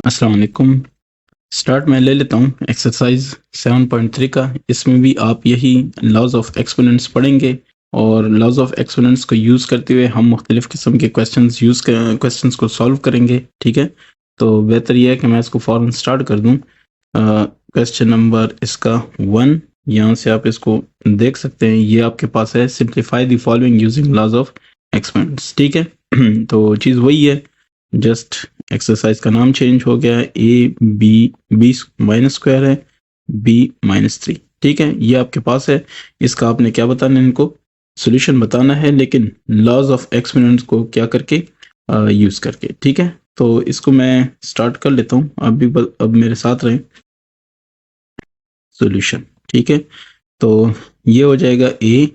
अस्सलाम वालेकुम। स्टार्ट मैं ले लेता हूँ एक्सरसाइज 7.3 का। इसमें भी आप यही लॉज ऑफ एक्सपोनेंट्स पढ़ेंगे और लॉज ऑफ एक्सपोनेंट्स को यूज़ करते हुए हम मुख्तलिफ़ किस्म के क्वेश्चंस को सॉल्व करेंगे। ठीक है, तो बेहतर यह है कि मैं इसको फ़ौरन स्टार्ट कर दूँ। क्वेश्चन नंबर इसका 1, यहाँ से आप इसको देख सकते हैं। ये आपके पास है, simplify the following using laws of exponents. ठीक है तो चीज़ वही है, जस्ट एक्सरसाइज का नाम चेंज हो गया है। बी माइनस स्क्वायर है, बी माइनस 3। ठीक है, ये आपके पास है। इसका आपने क्या बताना है, इनको सोल्यूशन बताना है, लेकिन लॉज ऑफ एक्सपोनेंट्स को क्या करके यूज करके। ठीक है, तो इसको मैं स्टार्ट कर लेता हूँ, अब मेरे साथ रहें। सोल्यूशन, ठीक है, तो ये हो जाएगा ए,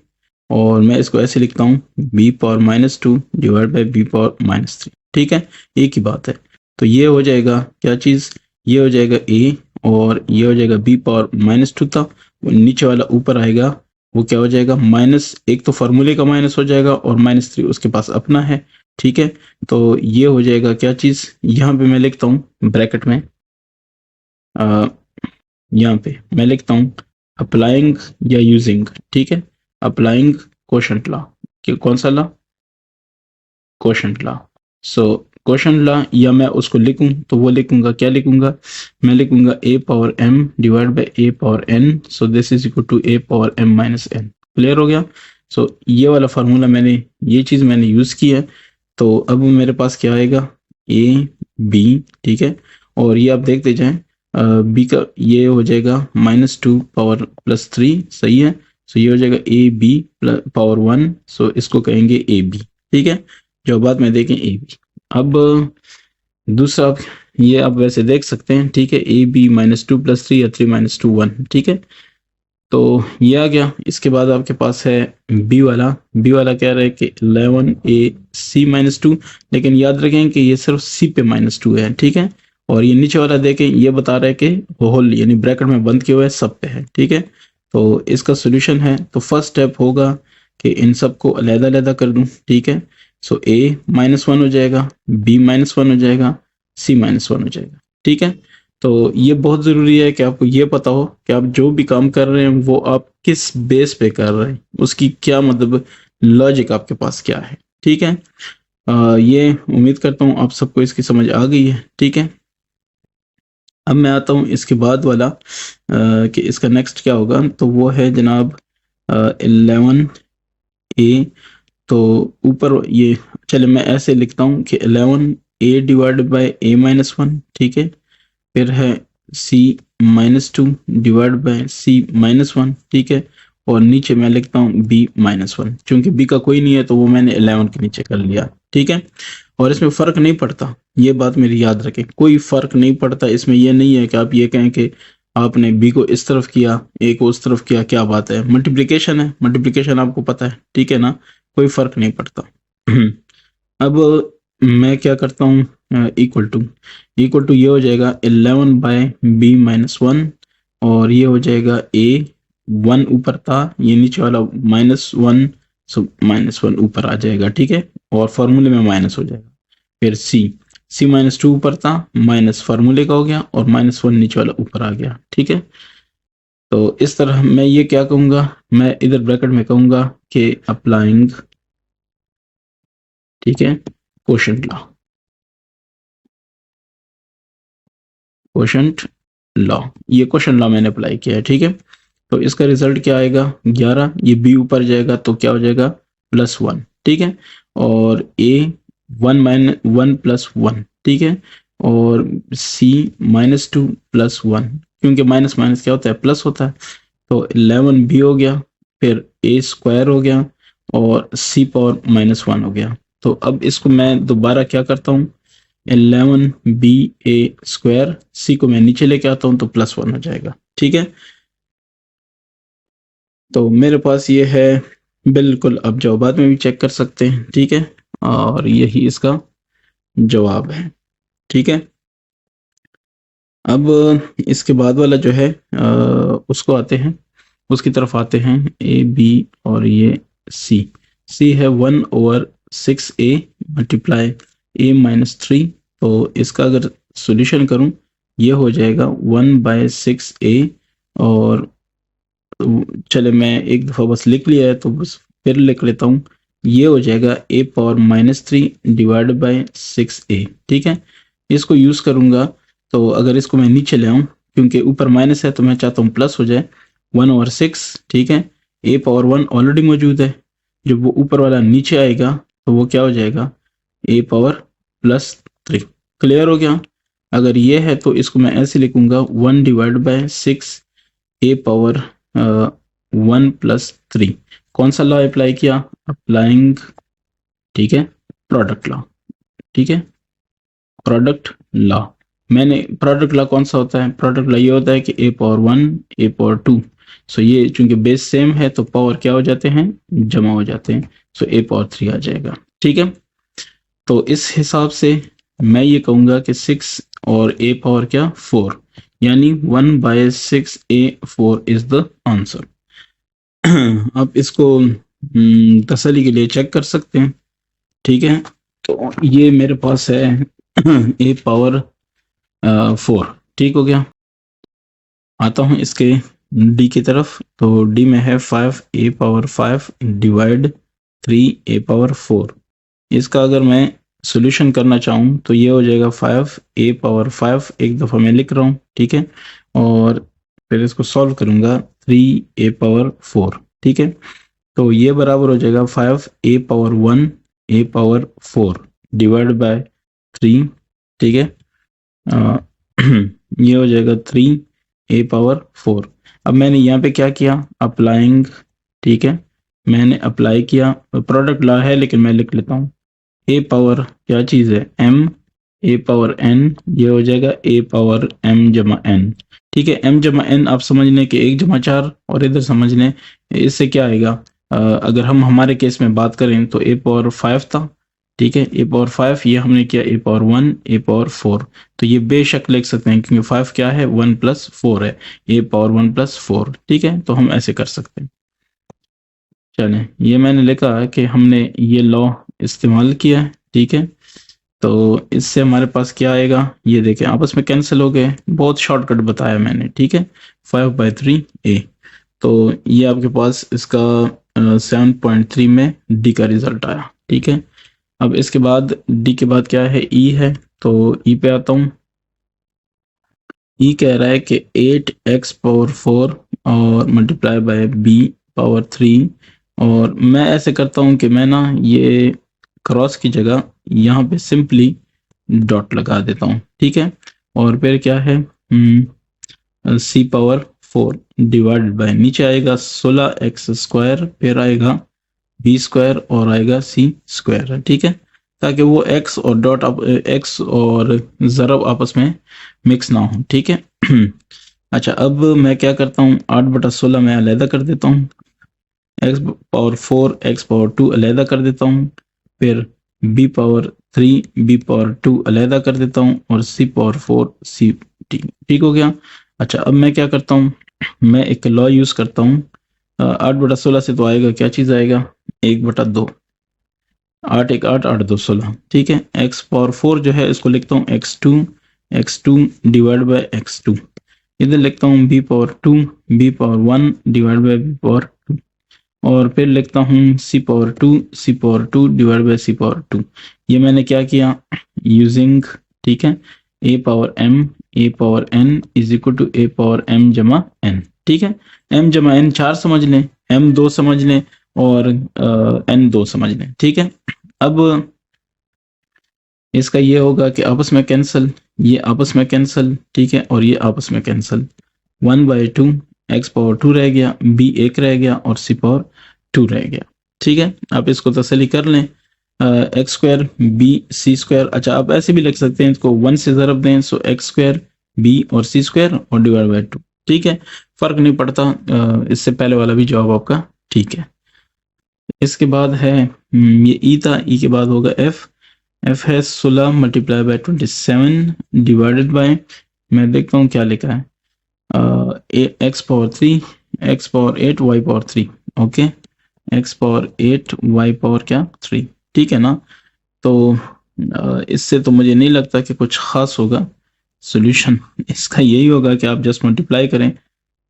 और मैं इसको ऐसे लिखता हूँ B power minus 2 divide by B power minus 3। ठीक है, एक ही बात है। तो ये हो जाएगा क्या चीज़, ये हो जाएगा ए, और ये हो जाएगा बी पावर माइनस 2 था, नीचे वाला ऊपर आएगा, वो क्या हो जाएगा माइनस, एक तो फार्मूले का माइनस हो जाएगा और माइनस 3 उसके पास अपना है। ठीक है, तो ये हो जाएगा क्या चीज़, यहाँ पे मैं लिखता हूँ ब्रैकेट में, यहाँ पे मैं लिखता हूँ अप्लाइंग या यूजिंग। ठीक है, अप्लाइंग कोशेंट लॉ, कौन सा लॉ, कोशेंट लॉ। सो कोशेंट लॉ, या मैं उसको लिखूं तो वो लिखूंगा, क्या लिखूंगा, मैं लिखूंगा a power m divide by a power n, so this is equal to a power m minus n। Clear हो गया। सो ये वाला फार्मूला मैंने, ये चीज़ मैंने यूज़ की है। तो अब मेरे पास क्या आएगा, a b। ठीक है, और ये आप देखते जाएं, बी का ये हो जाएगा -2 पावर +3, सही है। सो ये हो जाएगा ए बी पावर 1, सो इसको कहेंगे ए बी। ठीक है, जो बाद में देखें ए बी। अब दूसरा आप ये आप वैसे देख सकते हैं। ठीक है, ए बी -2 + 3 या 3 -2 1। ठीक है, तो ये आ गया। इसके बाद आपके पास है बी वाला। बी वाला कह रहा है कि 11 ए सी -2, लेकिन याद रखें कि ये सिर्फ सी पे -2 है। ठीक है, और ये नीचे वाला देखें, ये बता रहा है कि होल यानी ब्रैकेट में बंद किया हुआ है, सब पे है। ठीक है, तो इसका सोल्यूशन है, तो फर्स्ट स्टेप होगा कि इन सबको अलग-अलग कर दूं। ठीक है, सो ए -1 हो जाएगा, बी -1 हो जाएगा, सी -1 हो जाएगा। ठीक है, तो ये बहुत ज़रूरी है कि आपको ये पता हो कि आप जो भी काम कर रहे हैं वो आप किस बेस पे कर रहे हैं, उसकी क्या मतलब लॉजिक आपके पास क्या है। ठीक है, ये उम्मीद करता हूँ आप सबको इसकी समझ आ गई है। ठीक है, अब मैं आता हूँ इसके बाद वाला कि इसका नेक्स्ट क्या होगा, तो वो है जनाब 11 ए। तो ऊपर ये, चले मैं ऐसे लिखता हूँ कि 11 ए डिवाइड बाय ए -1। ठीक है, फिर है सी -2 डिवाइड बाय सी -1। ठीक है, और नीचे मैं लिखता हूँ बी -1, क्योंकि बी का कोई नहीं है तो वो मैंने 11 के नीचे कर लिया। ठीक है, और इसमें फ़र्क नहीं पड़ता, ये बात मेरी याद रखें, कोई फ़र्क नहीं पड़ता इसमें। ये नहीं है कि आप ये कहें कि आपने बी को इस तरफ किया, ए को उस तरफ किया, क्या बात है, मल्टीप्लिकेशन है, मल्टीप्लिकेशन आपको पता है। ठीक है ना, कोई फ़र्क नहीं पड़ता। अब मैं क्या करता हूँ, इक्वल टू ये हो जाएगा 11 बाय बी -1, और ये हो जाएगा ए, 1 ऊपर था, ये नीचे वाला -1, सो -1 ऊपर आ जाएगा। ठीक है, और फार्मूले में माइनस हो जाएगा। फिर सी -2 ऊपर था, माइनस फार्मूले का हो गया, और -1 नीचे वाला ऊपर आ गया। ठीक है, तो इस तरह मैं ये क्या कहूँगा, मैं इधर ब्रैकेट में कहूँगा कि अप्लाइंग, ठीक है, कोशेंट लॉ, कोशेंट लॉ, ये क्वेश्चन लॉ मैंने अप्लाई किया है। ठीक है, तो इसका रिजल्ट क्या आएगा, 11, ये बी ऊपर जाएगा तो क्या हो जाएगा +1। ठीक है, और ए 1 + 1। ठीक है, और सी -2 + 1, क्योंकि माइनस माइनस क्या होता है, प्लस होता है। तो 11 बी हो गया, फिर ए स्क्वायर हो गया, और सी पावर -1 हो गया। तो अब इसको मैं दोबारा क्या करता हूँ, 11 बी ए स्क्वायर, सी को मैं नीचे लेके आता हूँ तो +1 हो जाएगा। ठीक है, तो मेरे पास ये है बिल्कुल, अब जवाब बाद में भी चेक कर सकते हैं। ठीक है, और यही इसका जवाब है। ठीक है, अब इसके बाद वाला जो है उसको आते हैं, उसकी तरफ आते हैं, ए बी और ये सी है 1/6 ए मल्टीप्लाई a -3। तो इसका अगर सॉल्यूशन करूं, ये हो जाएगा 1/6a। और चले मैं एक दफ़ा बस लिख लिया है तो बस फिर लिख लेता हूँ, ये हो जाएगा a⁻³ डिवाइड बाय 6a। ठीक है, इसको यूज़ करूँगा तो अगर इसको मैं नीचे ले आऊँ, क्योंकि ऊपर माइनस है तो मैं चाहता हूँ प्लस हो जाए, 1/6। ठीक है, a⁻1 ऑलरेडी मौजूद है, जब वो ऊपर वाला नीचे आएगा तो वो क्या हो जाएगा, a⁻+3। क्लियर हो गया? अगर ये है तो इसको मैं ऐसे लिखूंगा 1/6 a⁻1+3। कौन सा लॉ अप्लाई किया, अप्लाइंग, ठीक है, प्रोडक्ट लॉ। ठीक है, प्रोडक्ट लॉ। मैंने प्रोडक्ट लॉ कौन सा होता है, प्रोडक्ट लॉ ये होता है कि a⁻1 a⁻2, सो ये चूंकि बेस सेम है तो पावर क्या हो जाते हैं, जमा हो जाते हैं, सो a⁻3 आ जाएगा। ठीक है, तो इस हिसाब से मैं ये कहूंगा कि 6 और a पावर क्या 4, यानी 1/6a4 इज द आंसर। आप इसको तसल्ली के लिए चेक कर सकते हैं। ठीक है, तो ये मेरे पास है a⁻4। ठीक हो गया। आता हूँ इसके डी की तरफ, तो डी में है 5a⁻5 डिवाइड 3a⁻4। इसका अगर मैं सॉल्यूशन करना चाहूँ तो ये हो जाएगा 5a⁻5, एक दफ़ा मैं लिख रहा हूँ। ठीक है, और फिर इसको सॉल्व करूँगा 3a⁻4। ठीक है, तो ये बराबर हो जाएगा 5a⁻1 a⁻4 डिवाइड बाय 3। ठीक है, ये हो जाएगा 3a⁻4। अब मैंने यहाँ पे क्या किया, अप्लाइंग। ठीक है, मैंने अप्लाई किया, प्रोडक्ट लॉ है लेकिन मैं लिख लेता हूँ, a पावर क्या चीज़ है, m, a⁻n, ये हो जाएगा a⁻m जमा n। ठीक है, m जमा n आप समझ लें कि 1/4, और इधर समझ लें इससे क्या आएगा, अगर हम हमारे केस में बात करें तो a⁻5 था। ठीक है, a⁻5, ये हमने किया a⁻1 a⁻4, तो ये बेशक लिख सकते हैं क्योंकि 5 क्या है, 1+4 है, a⁻1+4। ठीक है, तो हम ऐसे कर सकते हैं। चलें, ये मैंने लिखा कि हमने ये लॉ इस्तेमाल किया है। ठीक है, तो इससे हमारे पास क्या आएगा, ये देखें आपस में कैंसिल हो गए, बहुत शॉर्टकट बताया मैंने। ठीक है, 5/3a, तो ये आपके पास इसका 7.3 में डी का रिजल्ट आया। ठीक है, अब इसके बाद डी के बाद क्या है, ई है, तो ई पे आता हूँ। ई कह रहा है कि 8x⁴ और मल्टीप्लाई बाय b⁻3, और मैं ऐसे करता हूँ कि मैं ना ये क्रॉस की जगह यहाँ पे सिंपली डॉट लगा देता हूँ। ठीक है, और फिर क्या है, c⁻4 डिवाइडेड बाय, नीचे आएगा 16x², फिर आएगा b² और आएगा c²। ठीक है, ताकि वो x और डॉट x और ज़रब आपस में मिक्स ना हो। ठीक है, अच्छा, अब मैं क्या करता हूँ, 8/16 मैं अलहदा कर देता हूँ, x⁻4 x⁻2 अलहदा कर देता हूँ, फिर b⁻3 b⁻2 अलहदा कर देता हूँ, और c⁻4 c। ठीक हो गया। अच्छा, अब मैं क्या करता हूँ, मैं एक लॉ यूज़ करता हूँ, 8/16 से तो आएगा क्या चीज़ आएगा, 1/2, 8 1 8 8 2 16। ठीक है, x⁻4 जो है इसको लिखता हूँ x2 डिवाइड बाय x2, इधर लिखता हूँ b⁻2 b⁻1 divide by b⁻2, और फिर लिखता हूँ c⁻2 डिवाइड बाय c⁻2। ये मैंने क्या किया, यूजिंग, ठीक है, a⁻m is equal to a⁻m जमा n। ठीक है, m जमा n 4 समझ लें, m 2 समझ लें, और n 2 समझ लें। ठीक है, अब इसका ये होगा कि आपस में कैंसिल, ये आपस में कैंसिल, ठीक है, और ये आपस में कैंसिल, 1/2 x⁻2 रह गया, b 1 रह गया, और c⁻2 रह गया। ठीक है, आप इसको तसल्ली कर लें, x² b c²। अच्छा, आप ऐसे भी लिख सकते हैं, इसको 1 से ज़रब दें, सो x² b और c² और डिवाइड बाय 2। ठीक है, फ़र्क नहीं पड़ता, इससे पहले वाला भी जवाब आपका ठीक है। इसके बाद है ये ई था, ई के बाद होगा एफ है 16 मल्टीप्लाई बाय 27 डिवाइडेड बाय, मैं देखता हूँ क्या लिखा है, x⁻3 x⁻8 y⁻3। Okay, x⁻8 y⁻3। ठीक है ना, तो इससे तो मुझे नहीं लगता कि कुछ खास होगा, सॉल्यूशन इसका यही होगा कि आप जस्ट मल्टीप्लाई करें।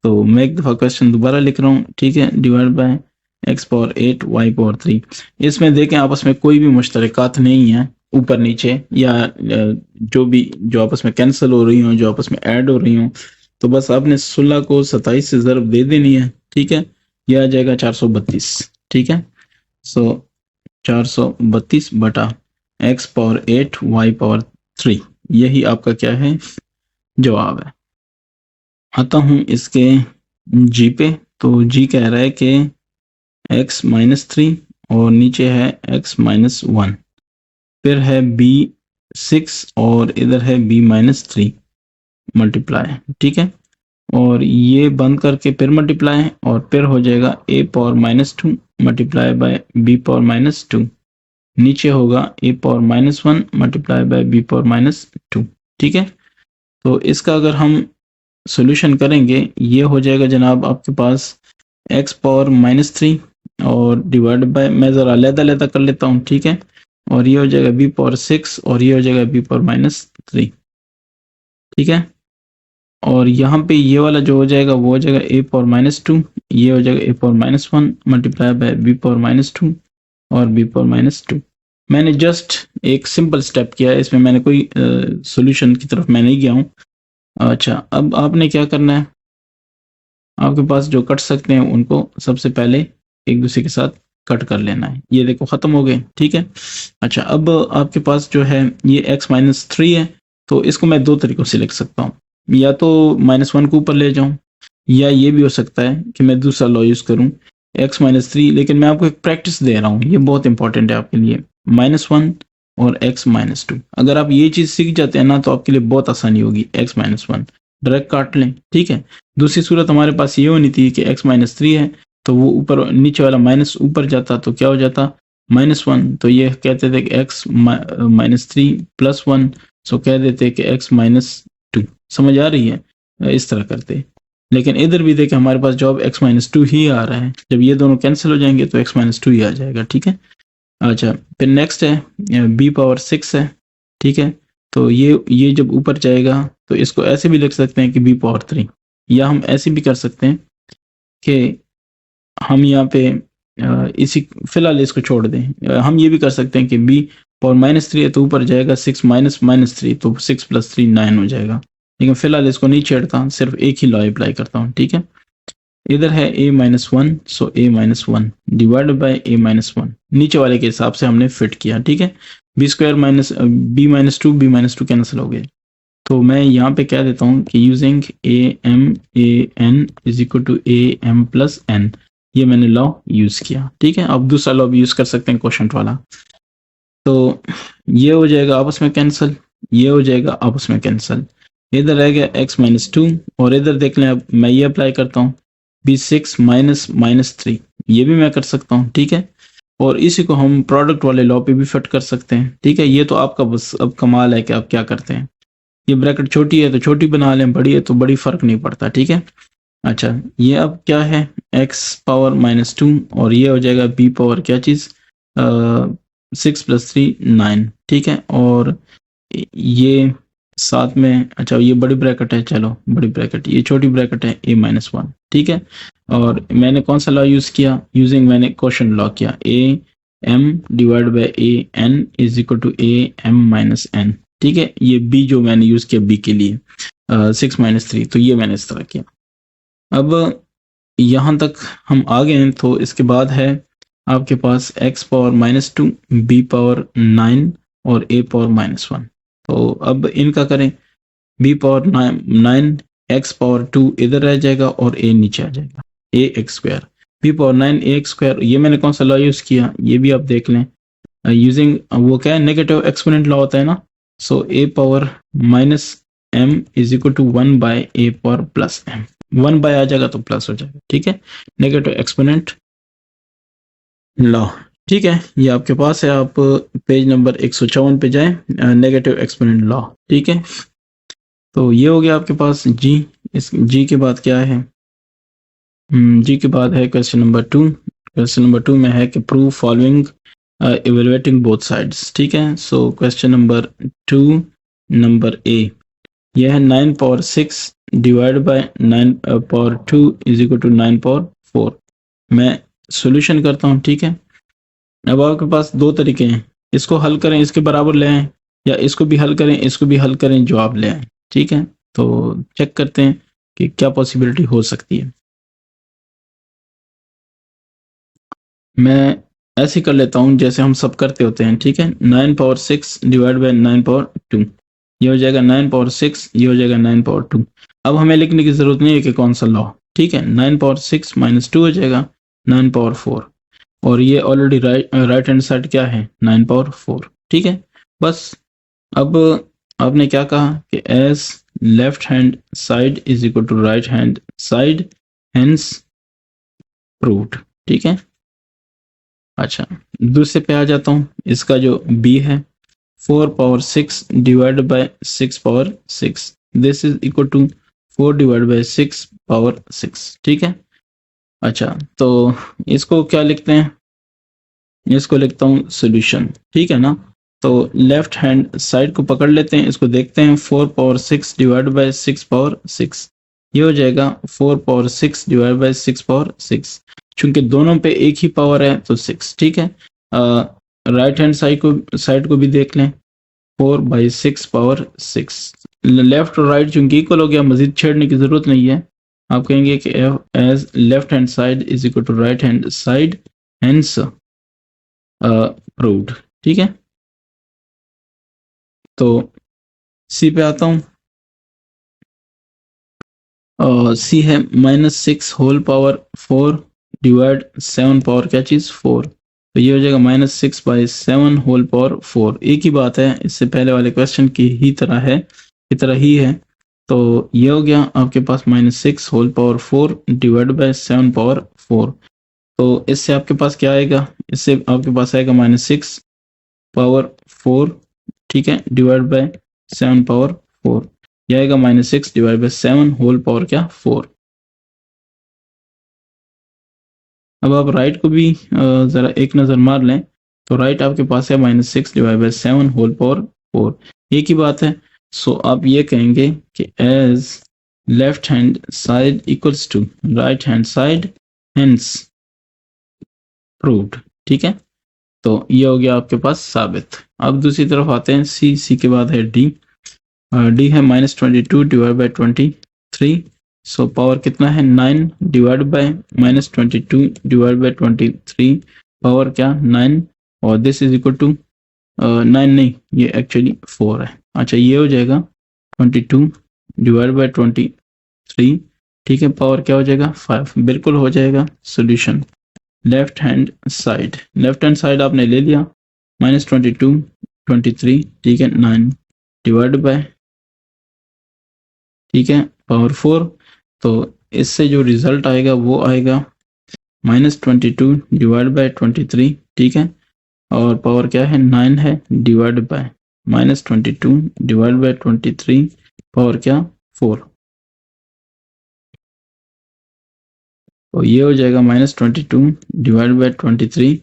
तो मैं एक दफ़ा क्वेश्चन दोबारा लिख रहा हूँ, ठीक है। Divide by x power 8 y power 3। इसमें देखें आपस में कोई भी मुश्तरकात नहीं है ऊपर नीचे, या जो भी जो आपस में कैंसिल हो रही हो, जो आपस में ऐड हो रही हो, तो बस आपने 16 को 27 से ज़रब दे देनी है, ठीक है। यह आ जाएगा 432, ठीक है। सो 432 बटा x पावर 8 y पावर 3, यही आपका क्या है, जवाब है। आता हूँ इसके जी पे। तो जी कह रहा है कि x माइनस 3 और नीचे है x माइनस 1, फिर है b 6 और इधर है b माइनस 3 मल्टीप्लाई, ठीक है। और ये बंद करके फिर मल्टीप्लाई, और फिर हो जाएगा a power minus 2 multiply bye b power minus 2, नीचे होगा a power minus 1 multiply by b power minus 2, ठीक है। तो इसका अगर हम सॉल्यूशन करेंगे, ये हो जाएगा जनाब आपके पास x पावर माइनस 3 और डिवाइड बाय, मैं ज़रा अलग-अलग कर लेता हूँ, ठीक है। और ये हो जाएगा b पावर 6 और ये हो जाएगा b पावर माइनस 3, ठीक है। और यहाँ पे ये वाला जो हो जाएगा वो हो जाएगा a पावर माइनस 2, ये हो जाएगा a power minus 1 multiply by b power minus 2 और b पावर माइनस 2। मैंने जस्ट एक सिंपल स्टेप किया है, इसमें मैंने कोई सॉल्यूशन की तरफ मैं नहीं गया हूँ। अच्छा, अब आपने क्या करना है, आपके पास जो कट सकते हैं उनको सबसे पहले एक दूसरे के साथ कट कर लेना है। ये देखो ख़त्म हो गए, ठीक है। अच्छा, अब आपके पास जो है ये x माइनस 3 है, तो इसको मैं दो तरीक़ों से लिख सकता हूँ। या तो -1 को ऊपर ले जाऊँ, या ये भी हो सकता है कि मैं दूसरा लॉ यूज़ करूँ, x माइनस 3। लेकिन मैं आपको एक प्रैक्टिस दे रहा हूँ, ये बहुत इंपॉर्टेंट है आपके लिए। -1 और x माइनस 2, अगर आप ये चीज़ सीख जाते हैं ना, तो आपके लिए बहुत आसानी होगी। x माइनस 1 डायरेक्ट काट लें, ठीक है। दूसरी सूरत हमारे पास ये होनी थी कि x माइनस 3 है, तो वो ऊपर नीचे वाला माइनस ऊपर जाता तो क्या हो जाता, -1। तो ये कहते थे कि x माइनस 3 प्लस 1, सो कह देते कि x माइनस 2। समझ आ रही है, इस तरह करते। लेकिन इधर भी देखें हमारे पास जवाब x माइनस 2 ही आ रहा है। जब ये दोनों कैंसिल हो जाएंगे तो x माइनस 2 ही आ जाएगा, ठीक है। अच्छा, फिर नेक्स्ट है b पावर 6 है, ठीक है। तो ये जब ऊपर जाएगा तो इसको ऐसे भी लिख सकते हैं कि b पावर 3, या हम ऐसे भी कर सकते हैं कि हम यहाँ पे इसी फिलहाल इसको छोड़ दें। हम ये भी कर सकते हैं कि b पावर माइनस 3 है तो ऊपर जाएगा 6 माइनस माइनस 3, तो 6 प्लस 3 9 हो जाएगा। लेकिन फिलहाल इसको नहीं छेड़ता, सिर्फ एक ही लॉ अप्लाई करता हूँ, ठीक है। इधर है a minus 1, so a minus 1 divide by a minus 1, नीचे वाले के हिसाब से हमने फिट किया, ठीक है। B square minus b minus 2 cancel हो गए। तो मैं यहाँ पे कह देता हूँ कि using a_n is equal to am plus n, ये मैंने लॉ यूज़ किया, ठीक है। आप दूसरा लॉ भी यूज़ कर सकते हैं क्वोशंट वाला। तो ये हो जाएगा आपस में कैंसिल, ये हो जाएगा आपस में कैंसिल। इधर रह गया x माइनस 2, और इधर देख लें, अब मैं ये अप्लाई करता हूँ b6 माइनस माइनस 3, ये भी मैं कर सकता हूँ, ठीक है। और इसी को हम प्रोडक्ट वाले लॉ पे भी फिट कर सकते हैं, ठीक है। ये तो आपका बस अब कमाल है कि आप क्या करते हैं। ये ब्रैकेट छोटी है तो छोटी बना लें, बड़ी है तो बड़ी फ़र्क नहीं पड़ता, ठीक है। अच्छा, ये अब क्या है, x पावर माइनस 2, और ये हो जाएगा b पावर क्या चीज़ 6 प्लस 3 9, ठीक है। और ये साथ में, अच्छा ये बड़ी ब्रैकेट है, चलो बड़ी ब्रैकेट, ये छोटी ब्रैकेट है a माइनस 1, ठीक है। और मैंने कौन सा लॉ यूज़ किया, यूजिंग मैंने क्वोशंट लॉ किया, am divide by an is equal to am minus n, ठीक है। ये b जो मैंने यूज़ किया b के लिए 6 माइनस 3, तो ये मैंने इस तरह किया। अब यहाँ तक हम आ गए हैं, तो इसके बाद है आपके पास x power minus 2, b power 9 और a पावर माइनस 1। तो अब इनका करें, b पावर 9 x पावर 2 इधर रह जाएगा और a नीचे आ जाएगा, a x square, b power 9 a x square. ये मैंने कौन सा लॉ यूज़ किया, ये भी आप देख लें, यूजिंग वो क्या है, नेगेटिव एक्सपोनेंट लॉ होता है ना। So a power minus m is equal to 1 by a power plus m, 1 by आ जाएगा तो प्लस हो जाएगा, ठीक है। नेगेटिव एक्सपोनेंट लॉ, ठीक है। ये आपके पास है, आप पेज नंबर 154 पे जाएं, नेगेटिव एक्सपोनेंट लॉ, ठीक है। तो ये हो गया आपके पास जी। इस जी के बाद क्या है, जी के बाद है क्वेश्चन नंबर 2। क्वेश्चन नंबर 2 में है कि prove following evaluating both sides, ठीक है। So question number 2 number A, यह है 9 power 6 divide by 9 power 2 is equal to 9 power 4। मैं सॉल्यूशन करता हूँ, ठीक है। अब आपके पास दो तरीके हैं, इसको हल करें, इसके बराबर ले आएं, या इसको भी हल करें, इसको भी हल करें, जवाब ले आएं, ठीक है। तो चेक करते हैं कि क्या पॉसिबिलिटी हो सकती है। मैं ऐसे कर लेता हूँ जैसे हम सब करते होते हैं, ठीक है। 9 पावर 6 डिवाइड बाय 9 पावर 2, ये हो जाएगा 9 पावर 6, ये हो जाएगा 9 पावर 2। अब हमें लिखने की जरूरत नहीं है कि कौन सा लॉ, ठीक है। 9 पावर 6 माइनस 2 हो जाएगा 9 पावर 4, और ये ऑलरेडी राइट हैंड साइड क्या है 9 पावर 4, ठीक है। बस अब आपने क्या कहा कि as left hand side is equal to right hand side, hence proved, ठीक है। अच्छा, दूसरे पे आ जाता हूँ। इसका जो बी है 4 power 6 divide by 6 power 6, this is equal to 4 divide by 6 power 6, ठीक है। अच्छा, तो इसको क्या लिखते हैं, इसको लिखता हूँ सॉल्यूशन, ठीक है ना। तो लेफ्ट हैंड साइड को पकड़ लेते हैं, इसको देखते हैं। 4 पावर 6 डिवाइड बाय 6 पावर 6, ये हो जाएगा 4 पावर 6 डिवाइड बाय 6 पावर 6। चूंकि दोनों पे एक ही पावर है तो 6, ठीक है। राइट हैंड साइड को भी देख लें, 4 बाई 6 पावर 6। लेफ्ट और राइट चूंकि इक्वल हो गया, मजीद छेड़ने की जरूरत नहीं है। आप कहेंगे कि as left hand side is equal to right hand side, hence proved, ठीक है। तो सी पे आता हूँ। सी है -6 होल पावर 4 डिवाइड 7 पावर क्या चीज 4, तो ये हो जाएगा -6 बाई 7 होल पावर 4। एक ही बात है, इससे पहले वाले क्वेश्चन की ही तरह है, की तरह ही है। तो ये हो गया आपके पास -6 whole power 4 divide by 7 power 4। तो इससे आपके पास क्या आएगा, इससे आपके पास आएगा -6 पावर 4, ठीक है, डिवाइड बाय 7 पावर 4। यह आएगा -6 डिवाइड बाय 7 होल पावर क्या 4। अब आप राइट को भी जरा एक नजर मार लें, तो राइट आपके पास है -6 डिवाइड बाय 7 होल पावर 4, एक ही बात है। सो आप ये कहेंगे कि as left hand side equals to right hand side, hence proved, ठीक है। तो ये हो गया आपके पास साबित। अब दूसरी तरफ आते हैं, सी के बाद है डी। डी है -22 डिवाइड बाय 23, सो पावर कितना है 9 divide by -22 divide by 23, power क्या 9, और दिस इज इक्वल टू 9 नहीं, ये एक्चुअली 4 है। अच्छा, ये हो जाएगा 22 डिवाइड बाय 23, ठीक है, पावर क्या हो जाएगा 5, बिल्कुल हो जाएगा सॉल्यूशन। लेफ्ट हैंड साइड आपने ले लिया, -22 23, ठीक है, 9 डिवाइड बाय, ठीक है, पावर 4। तो इससे जो रिजल्ट आएगा वो आएगा -22 डिवाइड बाय 23, ठीक है, और पावर क्या है 9 है, divide by -22 divide by 23, power क्या 4। तो ये हो जाएगा -22 डिवाइड बाय 23,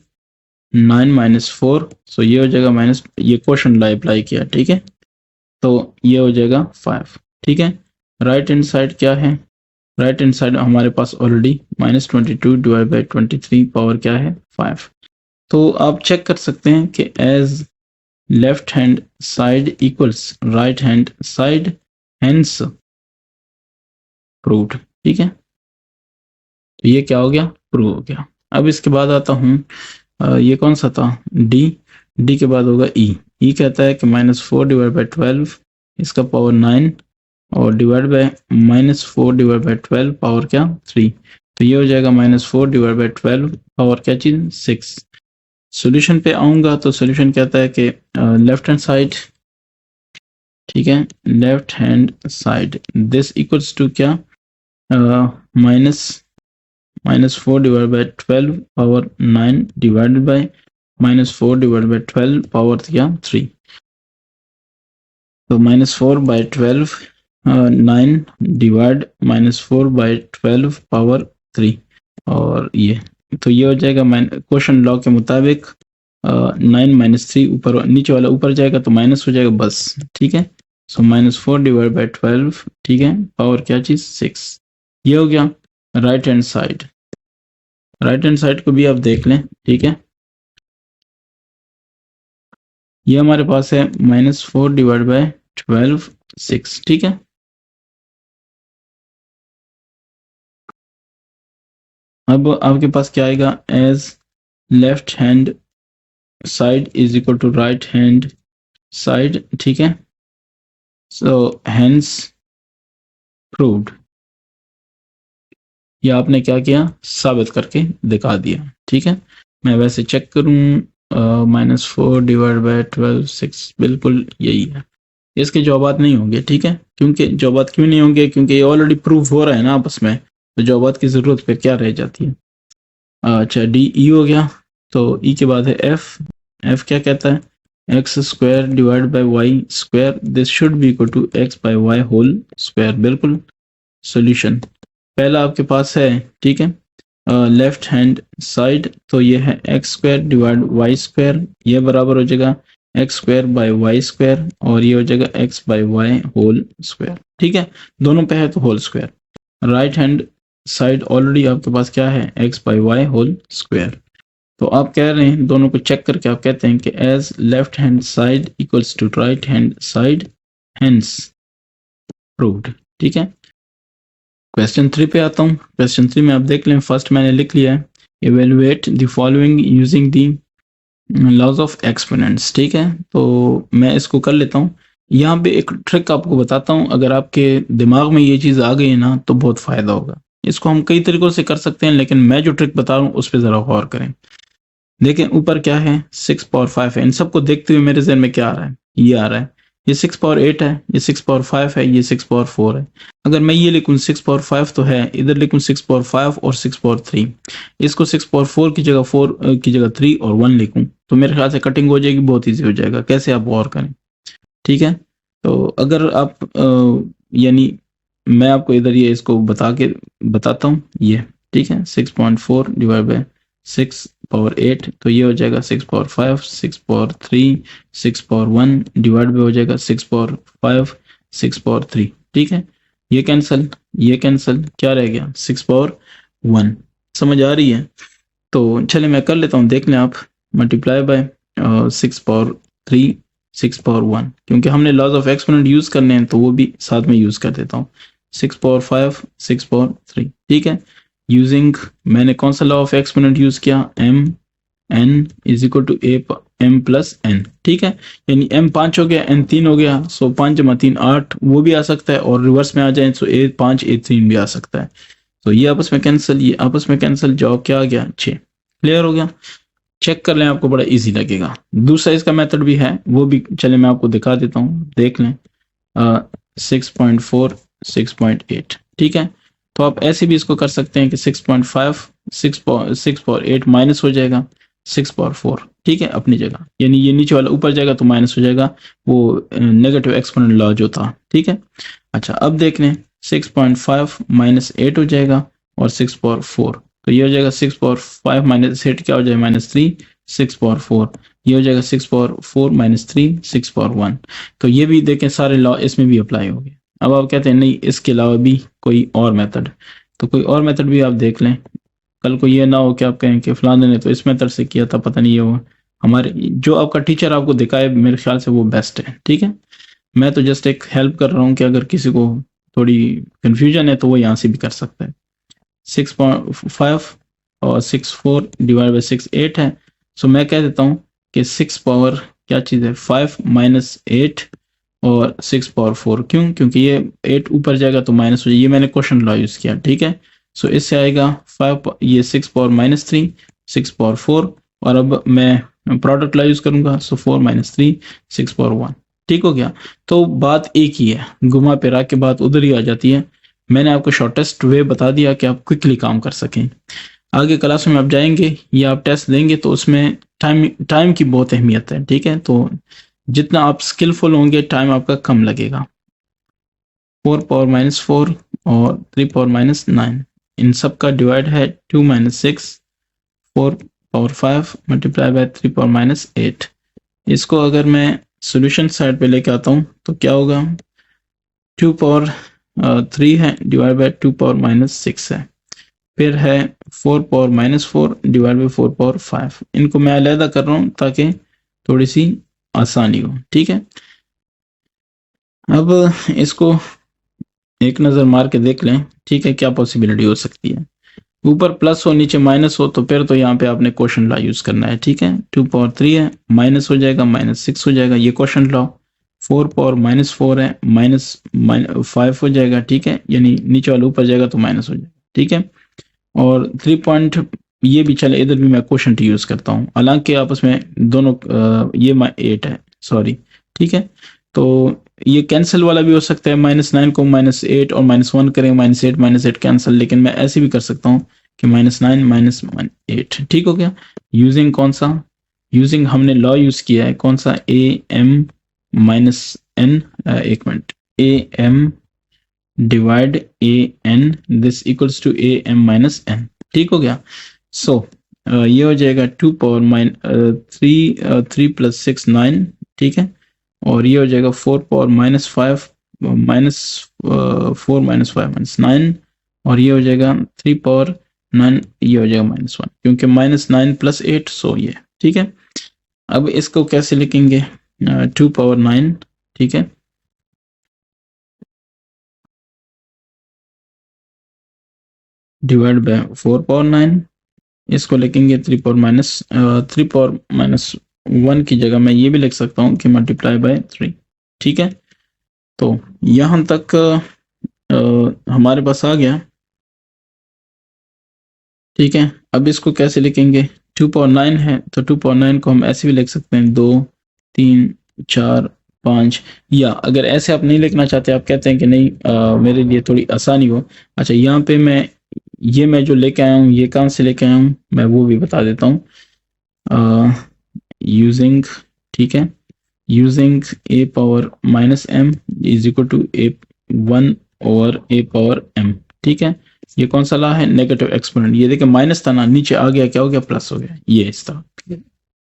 9 माइनस 4, सो ये हो जाएगा माइनस, ये क्वेश्चन अप्लाई किया, ठीक है। तो ये हो जाएगा 5, ठीक है। राइट हैंड साइड क्या है, राइट हैंड साइड हमारे पास ऑलरेडी -22 डिवाइड बाई 23, पावर क्या है 5। तो आप चेक कर सकते हैं कि as left hand side equals right hand side, hence proved, ठीक है। तो ये क्या हो गया, प्रूव हो गया। अब इसके बाद आता हूँ, ये कौन सा था, डी के बाद होगा ई कहता है कि -4 डिवाइड बाई 12, इसका पावर 9, और divide bye -4 divide by 12, power क्या 3। तो ये हो जाएगा -4 डिवाइड बाय 12, पावर क्या चीज 6। सॉल्यूशन पे आऊंगा तो सॉल्यूशन कहता है कि लेफ्ट हैंड साइड, ठीक है, left hand side this equals to क्या, -4 divide by 12 power 9 divided by -4 divide by 12 power क्या 3। तो -4 बाय 12, 9 डिवाइड -4 बाय 12 पावर 3, और ये तो ये हो जाएगा क्वेश्चन लॉ के मुताबिक 9 - 3 ऊपर नीचे वाला ऊपर जाएगा तो माइनस हो जाएगा बस, ठीक है। सो -4 डिवाइड बाई 12, ठीक है, पावर क्या चीज 6। ये हो गया right hand side. Right hand side को भी आप देख लें, ठीक है। ये हमारे पास है -4 डिवाइड बाई 12 6, ठीक है। अब आपके पास क्या आएगा, as left hand side is equal to right hand side, ठीक है। सो हेंस प्रूव्ड, ये आपने क्या किया, साबित करके दिखा दिया, ठीक है। मैं वैसे चेक करूं, -4 डिवाइड बाई 12 6 बिल्कुल यही है। इसके जवाबात नहीं होंगे, ठीक है। क्योंकि जवाबात क्यों नहीं होंगे, क्योंकि ये ऑलरेडी प्रूव हो रहा है ना आपस में, तो जवाबात की जरूरत फिर क्या रह जाती है। अच्छा, डी ई हो गया, तो ई के बाद है एफ। एफ क्या कहता है, x square divide by y square, this should be equal to x by y whole square, बिल्कुल सोल्यूशन। पहला आपके पास है, ठीक है, लेफ्ट हैंड साइड, तो ये है x square divide y square, ये बराबर हो जाएगा x square by y square, और ये हो जाएगा x by y whole square, ठीक है। दोनों पे है तो whole square. Right hand side already आपके पास क्या है, x by y whole square. तो आप कह रहे हैं, दोनों को चेक करके आप कहते हैं कि as left hand side equals to right hand side, hence proved, ठीक है। क्वेश्चन 3 पे आता हूँ। क्वेश्चन 3 में आप देख लें, फर्स्ट मैंने लिख लिया है, evaluate the following using the laws of exponents, ठीक है। तो मैं इसको कर लेता हूँ। यहाँ पे एक ट्रिक आपको बताता हूँ, अगर आपके दिमाग में ये चीज़ आ गई है ना, तो बहुत फ़ायदा होगा। इसको हम कई तरीकों से कर सकते हैं, लेकिन मैं जो ट्रिक बता रहा हूँ उस पर ज़रा गौर करें। देखें ऊपर क्या है, 6 पावर 5 है। इन सबको देखते हुए मेरे जहन में क्या आ रहा है, ये आ रहा है, ये 6 पावर 8 है, ये 6 पावर 5 है, ये 6 पावर 4 है। अगर मैं ये लिखूं 6 पावर 5 तो है, इधर लिखूं 6 पावर 5 और 6 पावर 3, इसको 6 पावर 4 की जगह 4 की जगह 3 और 1 लिखूं, तो मेरे ख्याल से कटिंग हो जाएगी, बहुत ईजी हो जाएगा। कैसे, आप गौर करें, ठीक है। तो अगर आप यानी मैं आपको इधर ये इसको बता के बताता हूँ, ये ठीक है, 6.4 डिवाइड बाई 6 पावर 8, तो ये हो जाएगा 6 power 5, 6 power 3, 6 power 1 divide by हो जाएगा 6 पावर 5, 6 पावर 3, ठीक है। ये कैंसिल, ये कैंसिल, क्या रह गया, 6 पावर 1। समझ आ रही है? तो चले मैं कर लेता हूँ, देख लें आप, मल्टीप्लाई बाय 6 पावर 3, 6 पावर 1, क्योंकि हमने लॉज ऑफ एक्सपोनेंट यूज करने हैं तो वो भी साथ में यूज कर देता हूँ। 6 पावर 5, 6 पावर 3, ठीक है। यूजिंग, मैंने कौन सा लॉ ऑफ एक्सपोनेंट यूज किया, m n is equal to a m plus n, ठीक है। यानी एम 5 हो गया, एन 3 हो गया, सो 5 जमा 3 8, वो भी आ सकता है, और रिवर्स में आ जाए तो ए 5 ए 3 भी आ सकता है। तो ये आपस में कैंसिल, ये आपस में कैंसिल, जवाब क्या आ गया, 6। क्लियर हो गया? चेक कर लें, आपको बड़ा इजी लगेगा। दूसरा इसका मेथड भी है, वो भी चले मैं आपको दिखा देता हूँ, देख लें। 6.4, 6.8, ठीक है। तो आप ऐसे भी इसको कर सकते हैं कि 6.5, 6 पावर 8 माइनस हो जाएगा 6 पावर 4, ठीक है, अपनी जगह। यानी ये नीचे वाला ऊपर जाएगा तो माइनस हो जाएगा, वो नेगेटिव एक्सपोनेंट लॉ जो था, ठीक है। अच्छा, अब देख लें, 6.5 माइनस 8 हो जाएगा, और 6 पावर 4, तो ये हो जाएगा 6 पावर 5 माइनस 8 क्या हो जाएगा, -3, 6 पावर 4, ये हो जाएगा 6 पावर 4 माइनस 3, 6 पावर 1। तो ये भी देखें, सारे लॉ इसमें भी अप्लाई हो गए। अब आप कहते हैं नहीं, इसके अलावा भी कोई और मेथड, तो कोई और मेथड भी आप देख लें। कल को ये ना हो कि आप कहें कि फलाने ने तो इस मेथड से किया था, पता नहीं ये हो, हमारे जो आपका टीचर आपको दिखाए, मेरे ख्याल से वो बेस्ट है, ठीक है। मैं तो जस्ट एक हेल्प कर रहा हूँ कि अगर किसी को थोड़ी कन्फ्यूजन है तो वो यहाँ से भी कर सकता है। 6.5 और 6 4 डिवाइड बाई 6 8 है। सो मैं कह देता हूँ कि 6 पावर क्या चीज़ है, 5 माइनस 8 और 6 पावर 4, क्यों, क्योंकि ये 8 ऊपर जाएगा तो माइनस हो जाएगा, ये मैंने क्वेश्चन लॉ यूज़ किया, ठीक है। सो इससे आएगा 5, ये 6 पावर -3, 6 पावर 4, और अब मैं प्रोडक्ट लॉ यूज़ करूँगा, सो 4 - 3, 6 पावर 1, ठीक हो गया। तो बात एक ही है, घुमा फिरा के बात उधर ही आ जाती है। मैंने आपको शॉर्टेस्ट वे बता दिया कि आप क्विकली काम कर सकें। आगे क्लास में आप जाएंगे या आप टेस्ट देंगे तो उसमें टाइम की बहुत अहमियत है, ठीक है। तो जितना आप स्किलफुल होंगे, टाइम आपका कम लगेगा। 4 पावर -4 और 3 पावर -9, इन सब का डिवाइड है 2 - 6, 4 पावर 5 मल्टीप्लाई बाय 3 पावर -8। इसको अगर मैं सॉल्यूशन साइड पे लेके आता हूँ तो क्या होगा, 2 पावर 3 है डिवाइड बाय 2 पावर माइनस 6 है, फिर है 4 power minus 4 divide bye 4 power 5। इनको मैं अलहदा कर रहा हूँ ताकि थोड़ी सी आसानी हो, ठीक है। अब इसको एक नज़र मार के देख लें, ठीक है, क्या पॉसिबिलिटी हो सकती है। ऊपर प्लस हो नीचे माइनस हो तो फिर तो यहाँ पे आपने क्वोशंट लॉ यूज करना है, ठीक है। 2 पावर 3 है, माइनस हो जाएगा, माइनस 6 हो जाएगा, ये क्वोशंट लॉ। 4 पावर माइनस 4 है, माइनस 5 हो जाएगा, ठीक है, यानी नीचे वाला ऊपर जाएगा तो माइनस हो जाएगा, ठीक है। और 3 पॉइंट ये भी चले, इधर भी मैं क्वोशंट यूज करता हूँ, हालांकि आपस में दोनों ये 8 है, सॉरी, ठीक है। तो ये कैंसिल वाला भी हो सकता है, -9 को -8 और -1 करें, -8 कैंसिल, लेकिन मैं ऐसे भी कर सकता हूँ कि -9 -8, ठीक हो गया। यूजिंग कौन सा, यूजिंग हमने लॉ यूज किया है कौन सा, AM-n, एक मिनट, AM divide AN this equals to AM-n, ठीक हो गया। सो ये हो जाएगा 2 पावर 3 प्लस 6 9, ठीक है, और ये हो जाएगा 4 पावर -5 माइनस 4 -5 -9, और ये हो जाएगा 3 पावर 9, ये हो जाएगा -1 क्योंकि -9 प्लस 8, सो ये, ठीक है। अब इसको कैसे लिखेंगे, 2 पावर 9, ठीक है, डिवाइड बाय 4 पावर 9, इसको लिखेंगे 3 पावर माइनस 1 की जगह मैं ये भी लिख सकता हूँ कि मल्टीप्लाई बाय 3, ठीक है। तो यहाँ तक हमारे पास आ गया, ठीक है। अब इसको कैसे लिखेंगे, 2 पावर 9 है तो 2 पावर 9 को हम ऐसे भी लिख सकते हैं 2 3 4 5, या अगर ऐसे आप नहीं लिखना चाहते, आप कहते हैं कि नहीं मेरे लिए थोड़ी आसानी हो, अच्छा यहाँ पे मैं जो लेके आया हूँ ये कहाँ से लेके आया हूँ मैं वो भी बता देता हूँ। यूजिंग, ठीक है, using a power -m is equal to a1 over a power m, ठीक है। ये कौन सा ला है, नेगेटिव एक्सपोनेंट, ये देखिए माइनस था ना, नीचे आ गया, क्या हो गया, प्लस हो गया, ये इस तरह।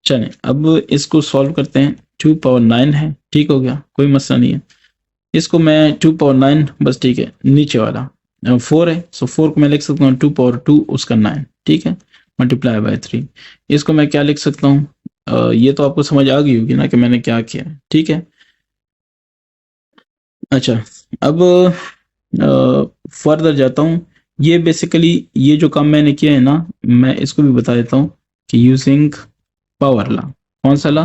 चलें अब इसको सॉल्व करते हैं, 2 पावर 9 है, ठीक हो गया, कोई मसला नहीं है। इसको मैं 2 पावर 9 बस, ठीक है, नीचे वाला 4 है, सो 4 को मैं लिख सकता हूँ 2 पावर 2 उसका 9, ठीक है, मल्टीप्लाई बाय 3। इसको मैं क्या लिख सकता हूँ, ये तो आपको समझ आ गई होगी ना कि मैंने क्या किया है, ठीक है। अच्छा, अब फर्दर जाता हूँ, ये बेसिकली ये जो काम मैंने किया है ना, मैं इसको भी बता देता हूँ कि यूजिंग पावर लॉ, कौन सा law,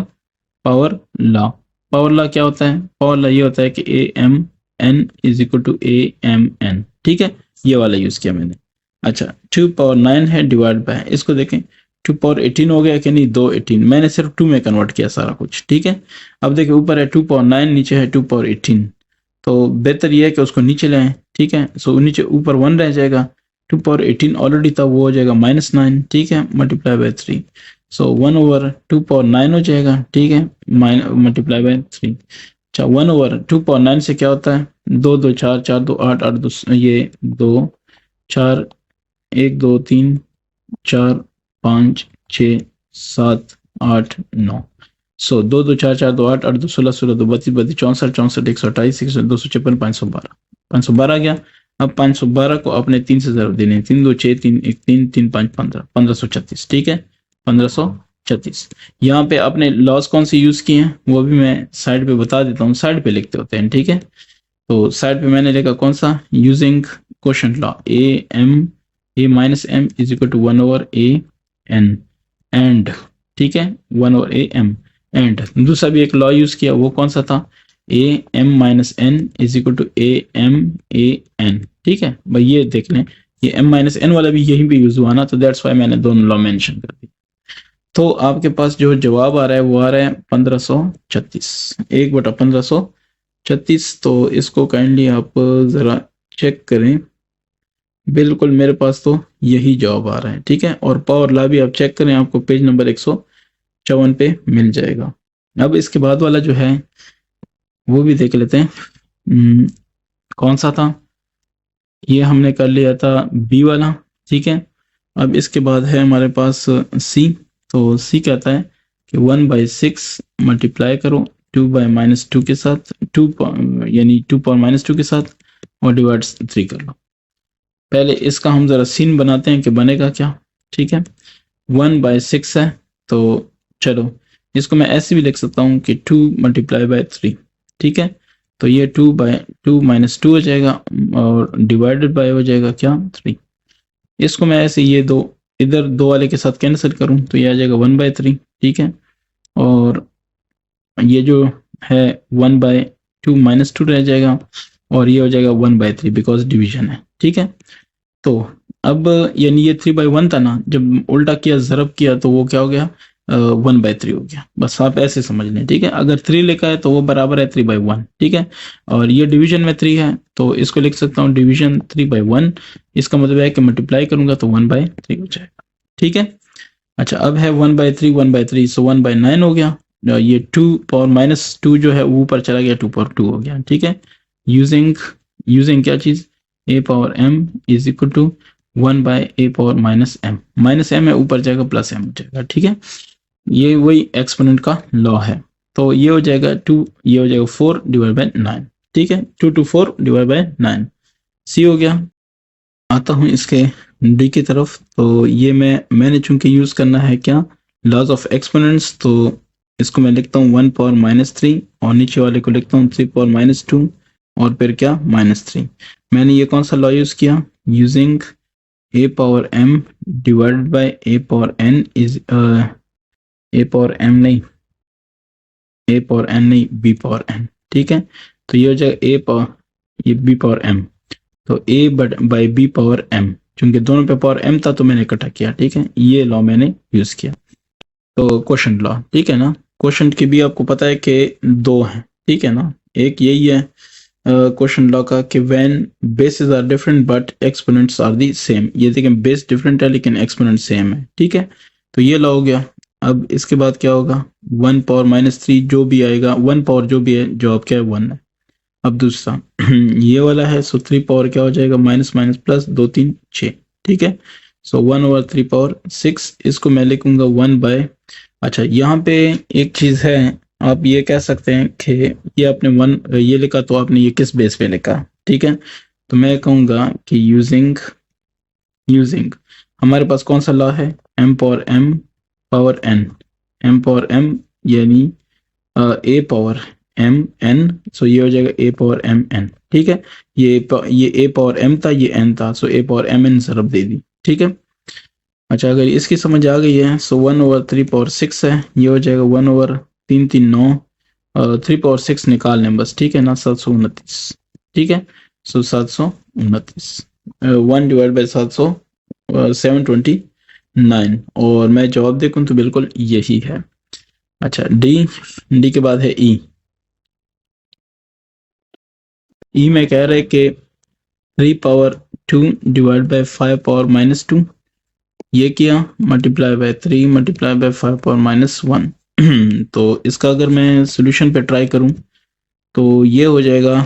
power law. Power law क्या होता है, पावर लॉ ये होता है कि AM-n is equal to AMn, ठीक है, ये वाला यूज किया मैंने। अच्छा 2 पावर 9 है डिवाइड बाय, इसको देखें 2 पावर 18 हो गया कि नहीं, 2 18, मैंने सिर्फ 2 में कन्वर्ट किया सारा कुछ, ठीक है। अब देखिए ऊपर है 2 पावर 9, नीचे है 2 पावर 18, तो बेहतर ये है कि उसको नीचे लाएं, ठीक है। सो नीचे ऊपर 1 रह जाएगा, 2 पावर 18 ऑलरेडी था, वो हो जाएगा -9, ठीक है, multiply by 3, so 1 over 2 power 9 हो जाएगा, ठीक है, मल्टीप्लाई बाय 3। अच्छा 1 ओवर 2 पावर 9 से क्या होता है, 2 2 4 4 2 8 8 2, ये 2 4 1 2 3 4 5 6 7 8 9, सो 2 2 4 4 2 8 8 2 16 16 2 32 32 64 64 128 256 512 512 आ गया। अब 512 को अपने 3 से ज़रूर देने, 3 2 6 3 1 3 3 5 15 1536, ठीक है, 1536। यहाँ पे अपने लॉस कौन से यूज किए हैं वो भी मैं साइड पे बता देता हूँ, साइड पे लिखते होते हैं, ठीक है। तो साइड पे मैंने लिखा कौन सा, using quotient law, A-m is equal to 1 over AN and, ठीक है, 1 ओवर AM एंड दूसरा भी एक लॉ यूज किया, वो कौन सा था, AM-n is equal to AMAN, ठीक है भाई, ये देख लें, ये M-n वाला भी यहीं पे यूज हुआ ना, तो दैट्स वाई मैंने दोनों लॉ मेंशन कर दी। तो आपके पास जो जवाब आ रहा है वो आ रहा है 1536, 1/1536। तो इसको काइंडली आप जरा चेक करें, बिल्कुल मेरे पास तो यही जवाब आ रहा है, ठीक है। और पावर लॉ भी आप चेक करें, आपको पेज नंबर 154 पे मिल जाएगा। अब इसके बाद वाला जो है वो भी देख लेते हैं, कौन सा था, ये हमने कर लिया था बी वाला, ठीक है। अब इसके बाद है हमारे पास सी, तो सी कहता है कि 1/6 मल्टीप्लाई करो 2/-2 के साथ, यानी 2 पावर -2 के साथ, और डिवाइड्स 3 कर लो। पहले इसका हम जरा सीन बनाते हैं कि बनेगा क्या। ठीक है, 1/6 है, तो चलो इसको मैं ऐसे भी लिख सकता हूँ कि 2 × 3। ठीक है, तो ये 2/2 हो जाएगा और डिवाइडेड बाय हो जाएगा क्या, 3। इसको मैं ऐसे ये दो इधर 2 वाले के साथ कैंसिल करूं तो ये आ जाएगा 1/3। ठीक है, और ये जो है 1/2 -2 रह जाएगा और ये हो जाएगा 1/3 बिकॉज डिवीजन है। ठीक है, तो अब यानी ये 3/1 था ना, जब उल्टा किया ज़रब किया तो वो क्या हो गया, 1/3 हो गया। बस आप ऐसे समझ लें। ठीक है, अगर 3 लिखा है तो वो बराबर है 3/1। ठीक है, और ये डिवीजन में 3 है तो इसको लिख सकता हूँ डिवीजन 3/1। इसका मतलब है कि मल्टीप्लाई करूंगा तो 1/3 हो जाएगा। ठीक है, अच्छा अब है 1/3 1/3, सो 1/9 हो गया। ये 2 जो है वो ऊपर चला गया, 2/2 हो गया। ठीक है, यूजिंग क्या चीज़, a⁻m is equal to 1/a⁻−m। -m है, ऊपर जाएगा +m हो जाएगा। ठीक है, ये वही एक्सपोनेंट का लॉ है। तो ये हो जाएगा 2, ये हो जाएगा 4/9। ठीक है, 2 to 4/9 सी हो गया। आता हूँ इसके डी की तरफ। तो ये मैंने चूंकि यूज करना है क्या, लॉज ऑफ एक्सपोनेंट्स, तो इसको मैं लिखता हूँ 1⁻³ और नीचे वाले को लिखता हूँ 3⁻2 और फिर क्या -3। मैंने ये कौन सा लॉ यूज किया, using a⁻m divided by a⁻n is a⁻m नहीं, a⁻n नहीं, b⁻n। ठीक है, तो ये हो जाएगा ये b⁻m, तो a/b⁻m, क्योंकि दोनों पे पावर m था तो मैंने इकट्ठा किया। ठीक है, ये लॉ मैंने यूज किया। तो क्वोशंट लॉ, ठीक है ना, क्वोशंट की भी आपको पता है कि 2 हैं। ठीक है ना, एक यही है क्वोशंट लॉ का कि when bases are different but exponents are the same. ये देखें बेस डिफरेंट है लेकिन एक्सपोनेंट सेम है। ठीक है, तो ये लॉ हो गया। अब इसके बाद क्या होगा, 1⁻³ जो भी आएगा, 1 पावर जो भी है, जवाब क्या है, 1 है। अब दूसरा ये वाला है, सो 3 पावर क्या हो जाएगा, माइनस माइनस प्लस, 2 3 6। ठीक है, सो 1/3⁶, इसको मैं लिखूंगा 1/। अच्छा, यहाँ पे एक चीज है, आप ये कह सकते हैं कि ये आपने 1 ये लिखा तो आपने ये किस बेस पे लिखा। ठीक है, तो मैं कहूँगा कि यूजिंग हमारे पास कौन सा लॉ है, m⁻m पावर n, m⁻m यानी a⁻m_n, सो ये हो जाएगा a⁻m_n। ठीक है, ये a⁻m था, ये n था, सो a⁻mn ज़रब दे दी। ठीक है, अच्छा अगर इसकी समझ आ गई है, सो 1/3/6 है, ये हो जाएगा 1/3 3 9, 3/6 निकाल लें बस। ठीक है ना, 729। ठीक है, सो 729, 1/700 729, और मैं जवाब देखूं तो बिल्कुल यही है। अच्छा, डी के बाद है ई में कह रहे कि 3/2 डिवाइड बाय 5⁻², ये किया मल्टीप्लाई बाय 3 मल्टीप्लाई बाय 5⁻1। तो इसका अगर मैं सोल्यूशन पे ट्राई करूं तो ये हो जाएगा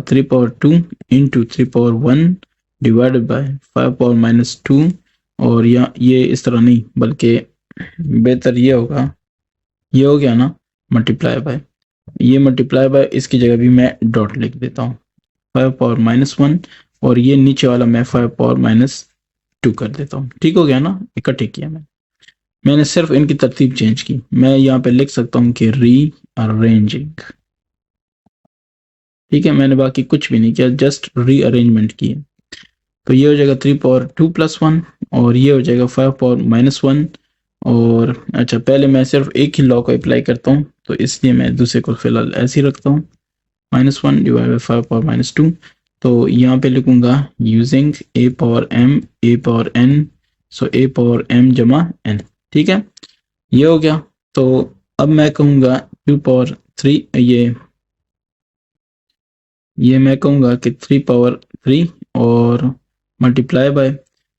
3/2 इंटू 3/1 डिवाइडेड बाय 5⁻², और ये इस तरह नहीं बल्कि बेहतर ये होगा, ये हो गया ना मल्टीप्लाई बाय, ये मल्टीप्लाई बाय, इसकी जगह भी मैं डॉट लिख देता हूँ 5⁻1, और ये नीचे वाला मैं 5⁻2 कर देता हूँ। ठीक हो गया ना, इकट्ठे किया मैंने सिर्फ इनकी तरतीब चेंज की। मैं यहाँ पे लिख सकता हूँ कि रीअरेंजिंग। ठीक है, मैंने बाकी कुछ भी नहीं किया, जस्ट रीअरेंजमेंट की है। तो ये हो जाएगा 3/2 + 1, और ये हो जाएगा 5⁻1। और अच्छा, पहले मैं सिर्फ एक ही लॉ को अप्लाई करता हूँ तो इसलिए मैं दूसरे को फिलहाल ऐसे ही रखता हूँ, -1 डिवाइड बाय 5⁻2। तो यहाँ पे लिखूंगा यूजिंग a⁻m सो a⁻m जमा n। ठीक है, ये हो गया। तो अब मैं कहूँगा 2/3, ये मैं कहूँगा कि 3/3 और मल्टीप्लाई बाय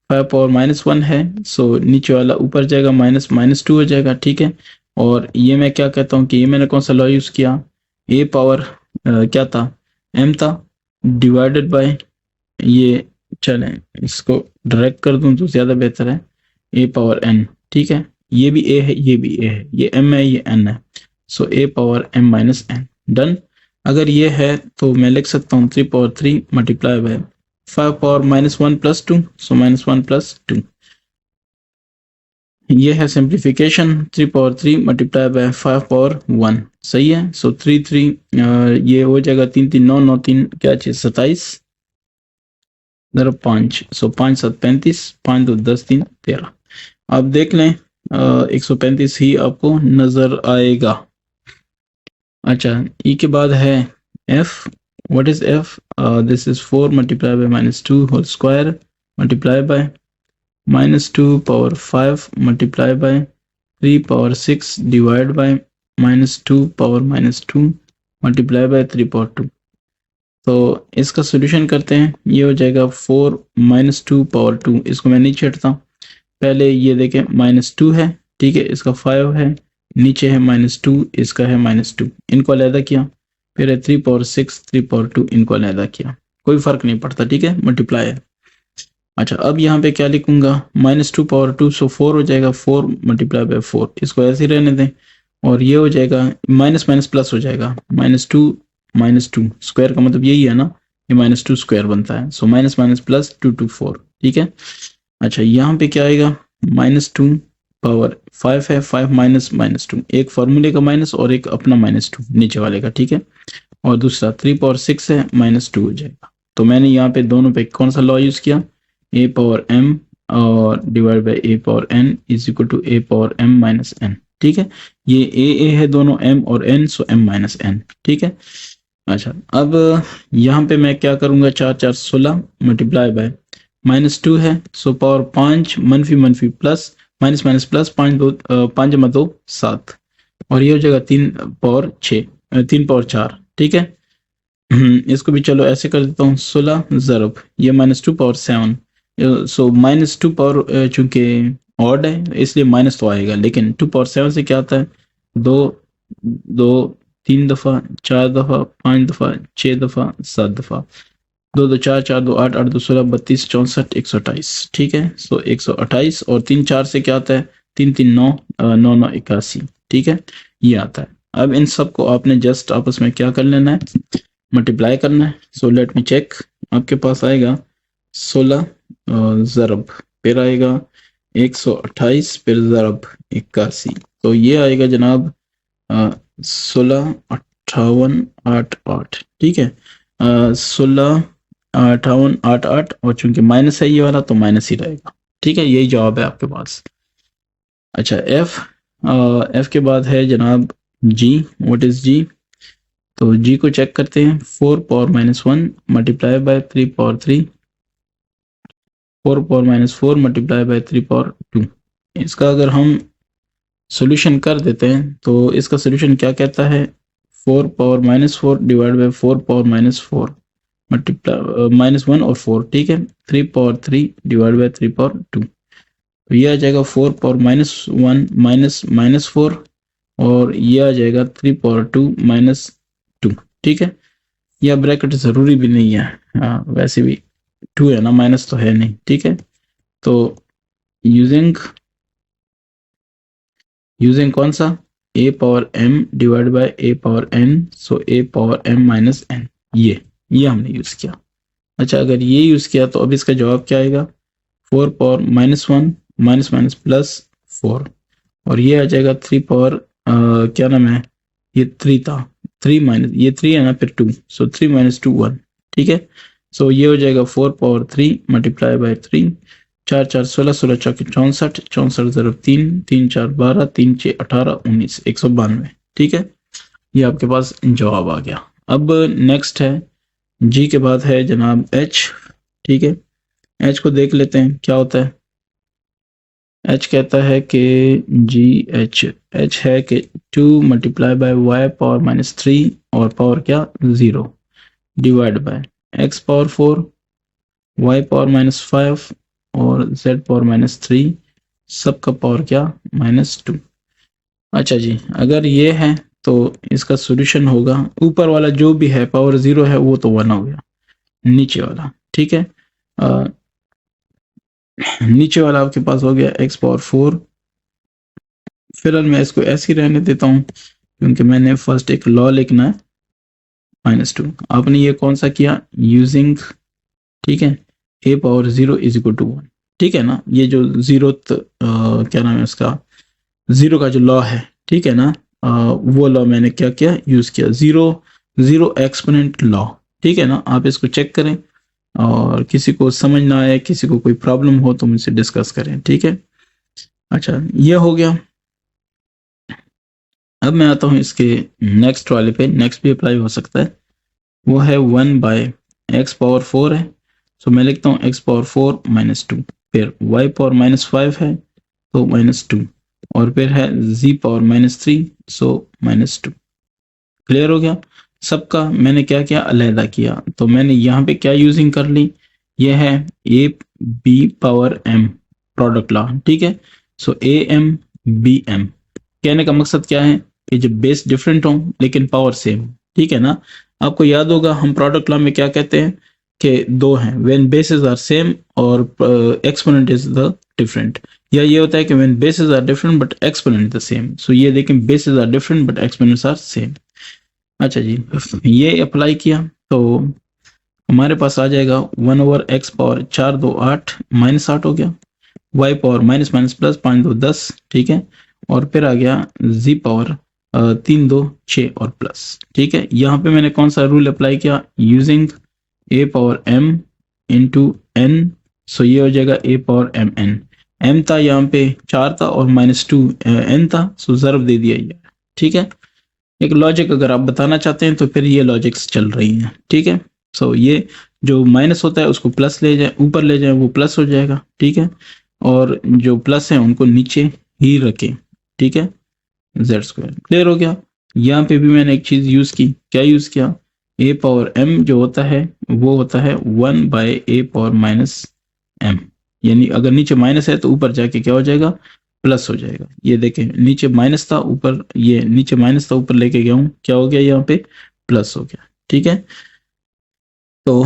5⁻1 है, सो नीचे वाला ऊपर जाएगा, -2 हो जाएगा। ठीक है, और ये मैं क्या कहता हूँ कि ये मैंने कौन सा लॉ यूज़ किया, a पावर क्या था, m था, डिवाइडेड बाय, ये चलें इसको डायरेक्ट कर दूं तो ज़्यादा बेहतर है, a⁻n। ठीक है, ये भी a है, ये भी a है, ये m है, ये n है, so a power m minus n। Done. अगर ये है तो मैं लिख सकता हूँ 3 power 3 multiply by 5 power -1 plus 2, so -1 plus 2। ये है simplification, 3 power 3 multiply by 5 power 1। सही है। सो 3 3 ये हो जाएगा 3 3 9 9 3 क्या चीज 27 ज़रा 5, सो 5 7 35, 5 2 10 3 13। आप देख लें 135 ही आपको नजर आएगा। अच्छा, ई के बाद है F. What is F? This is 4 multiply by -2 whole square multiply by -2 power 5 multiply by 3 power 6 divide by -2 power -2 multiply by 3 power 2। तो इसका सोल्यूशन करते हैं। ये हो जाएगा 4 -2 पावर 2। इसको मैं नहीं छेड़ता, पहले ये देखें -2 है, ठीक है, इसका 5 है, नीचे है -2, इसका है -2, इनको अलहदा किया। फिर है 3 पावर 6 3 पावर 2, इनको अलहदा किया, कोई फर्क नहीं पड़ता, ठीक है, मल्टीप्लाई है। अच्छा, अब यहाँ पे क्या लिखूंगा? -2 पावर 2, सो 4 हो जाएगा, 4 मल्टीप्लाई बाय 4, इसको ऐसे ही रहने दें। और ये हो जाएगा माइनस माइनस प्लस हो जाएगा, -2 स्क्वायर का मतलब यही है ना, ये -2 स्क्वायर बनता है। सो माइनस माइनस प्लस 2 2 4, ठीक है। अच्छा, यहाँ पे क्या आएगा? -2 पावर 5 है, 5 माइनस -2, एक फार्मूले का माइनस और एक अपना -2 नीचे वाले का, ठीक है। और दूसरा 3 पावर 6 है, -2 हो जाएगा। तो मैंने यहाँ पे दोनों पे कौन सा लॉ यूज किया? ए पावर m और divide by a power n is equal to a power m minus n, ठीक है। ये ए है दोनों, m और n, सो m माइनस n, ठीक है। अच्छा, अब यहाँ पे मैं क्या करूंगा? 4 4 16 मल्टीप्लाई बाय -2 है, सो पावर 5 मनफी मनफी प्लस माइनस माइनस प्लस 5 2 5 जमा 2 7, और ये हो जाएगा 3 पावर 6 3 पावर 4, ठीक है। इसको भी चलो ऐसे कर देता हूँ, 16 ज़रब ये -2 पावर 7, सो -2 पावर चूंकि ऑड है इसलिए माइनस तो आएगा, लेकिन 2 पावर 7 से क्या आता है? 2 2 3 दफ़ा, 4 दफ़ा, 5 दफ़ा, 6 दफ़ा, 7 दफ़ा, 2 2 4 4 2 8 8 2 16 32 64 128, ठीक है। सो 128 और 3 4 से क्या आता है? 3 3 9 9 9 81, ठीक है, ये आता है। अब इन सब को आपने जस्ट आपस में क्या कर लेना है? मल्टीप्लाई करना है। सो लेट मी चेक, आपके पास आएगा 16 ज़रब, फिर आएगा 128, फिर ज़रब 81, तो ये आएगा जनाब 16 58 8 8, ठीक है। 16 58 8 8, और चूंकि माइनस है ये वाला तो माइनस ही रहेगा, ठीक है, यही जवाब है आपके पास। अच्छा, एफ के बाद है जनाब जी। व्हाट इज जी? तो जी को चेक करते हैं। 4 power -1 multiply by 3 power 3, 4 power -4 multiply by 3 power 2। इसका अगर हम सॉल्यूशन कर देते हैं तो इसका सॉल्यूशन क्या कहता है? 4 power -4 divide bye 4 power -4 multiply -1 और 4, ठीक है, 3 पावर 3 डिवाइड बाय 3 पावर 2, तो ये आ जाएगा 4 पावर -1 माइनस 4, और ये आ जाएगा 3 पावर 2 -2, ठीक है। यह ब्रैकेट जरूरी भी नहीं है, हाँ, वैसे भी 2 है ना, माइनस तो है नहीं, ठीक है। तो यूजिंग कौन सा? a power m divide by a power n, so a power m minus n, ये हमने यूज किया। अच्छा, अगर ये यूज किया तो अब इसका जवाब क्या आएगा? 4 पावर -1 माइनस माइनस प्लस 4, और ये आ जाएगा 3 पावर क्या नाम है, ये 3 था, 3 माइनस ये 3 है ना, फिर 2, सो 3 - 2 1, ठीक है। सो ये हो जाएगा 4 पावर 3 मल्टीप्लाई बाय 3, 4 4 16 16 4 64 64 ज़रब 3 3 4 12 3 6 18 19 192, ठीक है। ये आपके पास जवाब आ गया। अब नेक्स्ट है जी के बाद है जनाब एच, ठीक है। एच को देख लेते हैं क्या होता है। एच कहता है कि जी एच है कि 2 मल्टीप्लाई बाय वाई पावर -3 और पावर क्या 0 divide by x power 4 y power -5 और z पावर -3 सबका पावर क्या -2। अच्छा जी, अगर ये है तो इसका सॉल्यूशन होगा, ऊपर वाला जो भी है पावर 0 है वो तो 1 हो गया, नीचे वाला, ठीक है। नीचे वाला आपके पास हो गया x पावर 4, फिलहाल मैं इसको ऐसे ही रहने देता हूँ, क्योंकि मैंने फर्स्ट एक लॉ लिखना है -2। आपने ये कौन सा किया, यूजिंग, ठीक है, a power 0 is equal to 1, ठीक है ना। ये जो जीरोथ क्या नाम है उसका, जीरो का जो लॉ है, ठीक है ना, वो लॉ मैंने क्या किया, यूज किया, जीरो एक्सपोनेंट लॉ, ठीक है ना। आप इसको चेक करें और किसी को समझ ना आए, किसी को कोई प्रॉब्लम हो तो मुझसे डिस्कस करें, ठीक है। अच्छा, ये हो गया। अब मैं आता हूँ इसके नेक्स्ट वाले पे, नेक्स्ट भी अप्लाई हो सकता है, वो है 1/x⁴ है, सो मैं लिखता हूँ x⁴ -2, फिर y⁻5 है तो -2, और फिर है z⁻3, सो -2। क्लियर हो गया सबका। मैंने क्या किया, अलहदा किया, तो मैंने यहाँ पे क्या यूजिंग कर ली, ये है a⁻m प्रोडक्ट लॉ, ठीक है। सो am/bm, कहने का मकसद क्या है कि जब बेस डिफरेंट हो लेकिन पावर सेम, ठीक है ना। आपको याद होगा हम प्रोडक्ट लॉ में क्या कहते हैं कि दो हैं, व्हेन बेसेस आर सेम और एक्सपोनेंट इज द डिफरेंट, या ये होता है कि when bases are different but exponent the same. So ये देखें, bases are different but exponents are same. अच्छा जी, ये अप्लाई किया तो हमारे पास आ जाएगा 1/x⁴ 2 8 -8 हो गया, y power minus minus plus 5 2 10, ठीक है, और फिर आ गया z पावर 3 2 6 और प्लस, ठीक है। यहाँ पे मैंने कौन सा रूल अप्लाई किया, यूजिंग a⁻m इंटू n, सो ये हो जाएगा a⁻mn। m था यहाँ पे 4 था और -2 n था, सो ज़र्ब दे दिया ये, ठीक है। एक लॉजिक अगर आप बताना चाहते हैं तो फिर ये लॉजिक्स चल रही हैं, ठीक है। सो ये जो माइनस होता है उसको प्लस ले जाए, ऊपर ले जाए, वो प्लस हो जाएगा, ठीक है, और जो प्लस है उनको नीचे ही रखें, ठीक है, z²। क्लियर हो गया। यहाँ पे भी मैंने एक चीज यूज की, क्या यूज किया, a⁻m जो होता है वो होता है 1/a⁻m, यानी अगर नीचे माइनस है तो ऊपर जाके क्या हो जाएगा, प्लस हो जाएगा। ये देखें, नीचे माइनस था, ऊपर ये नीचे माइनस था, ऊपर लेके गया हूँ, क्या हो गया, यहाँ पे प्लस हो गया, ठीक है। तो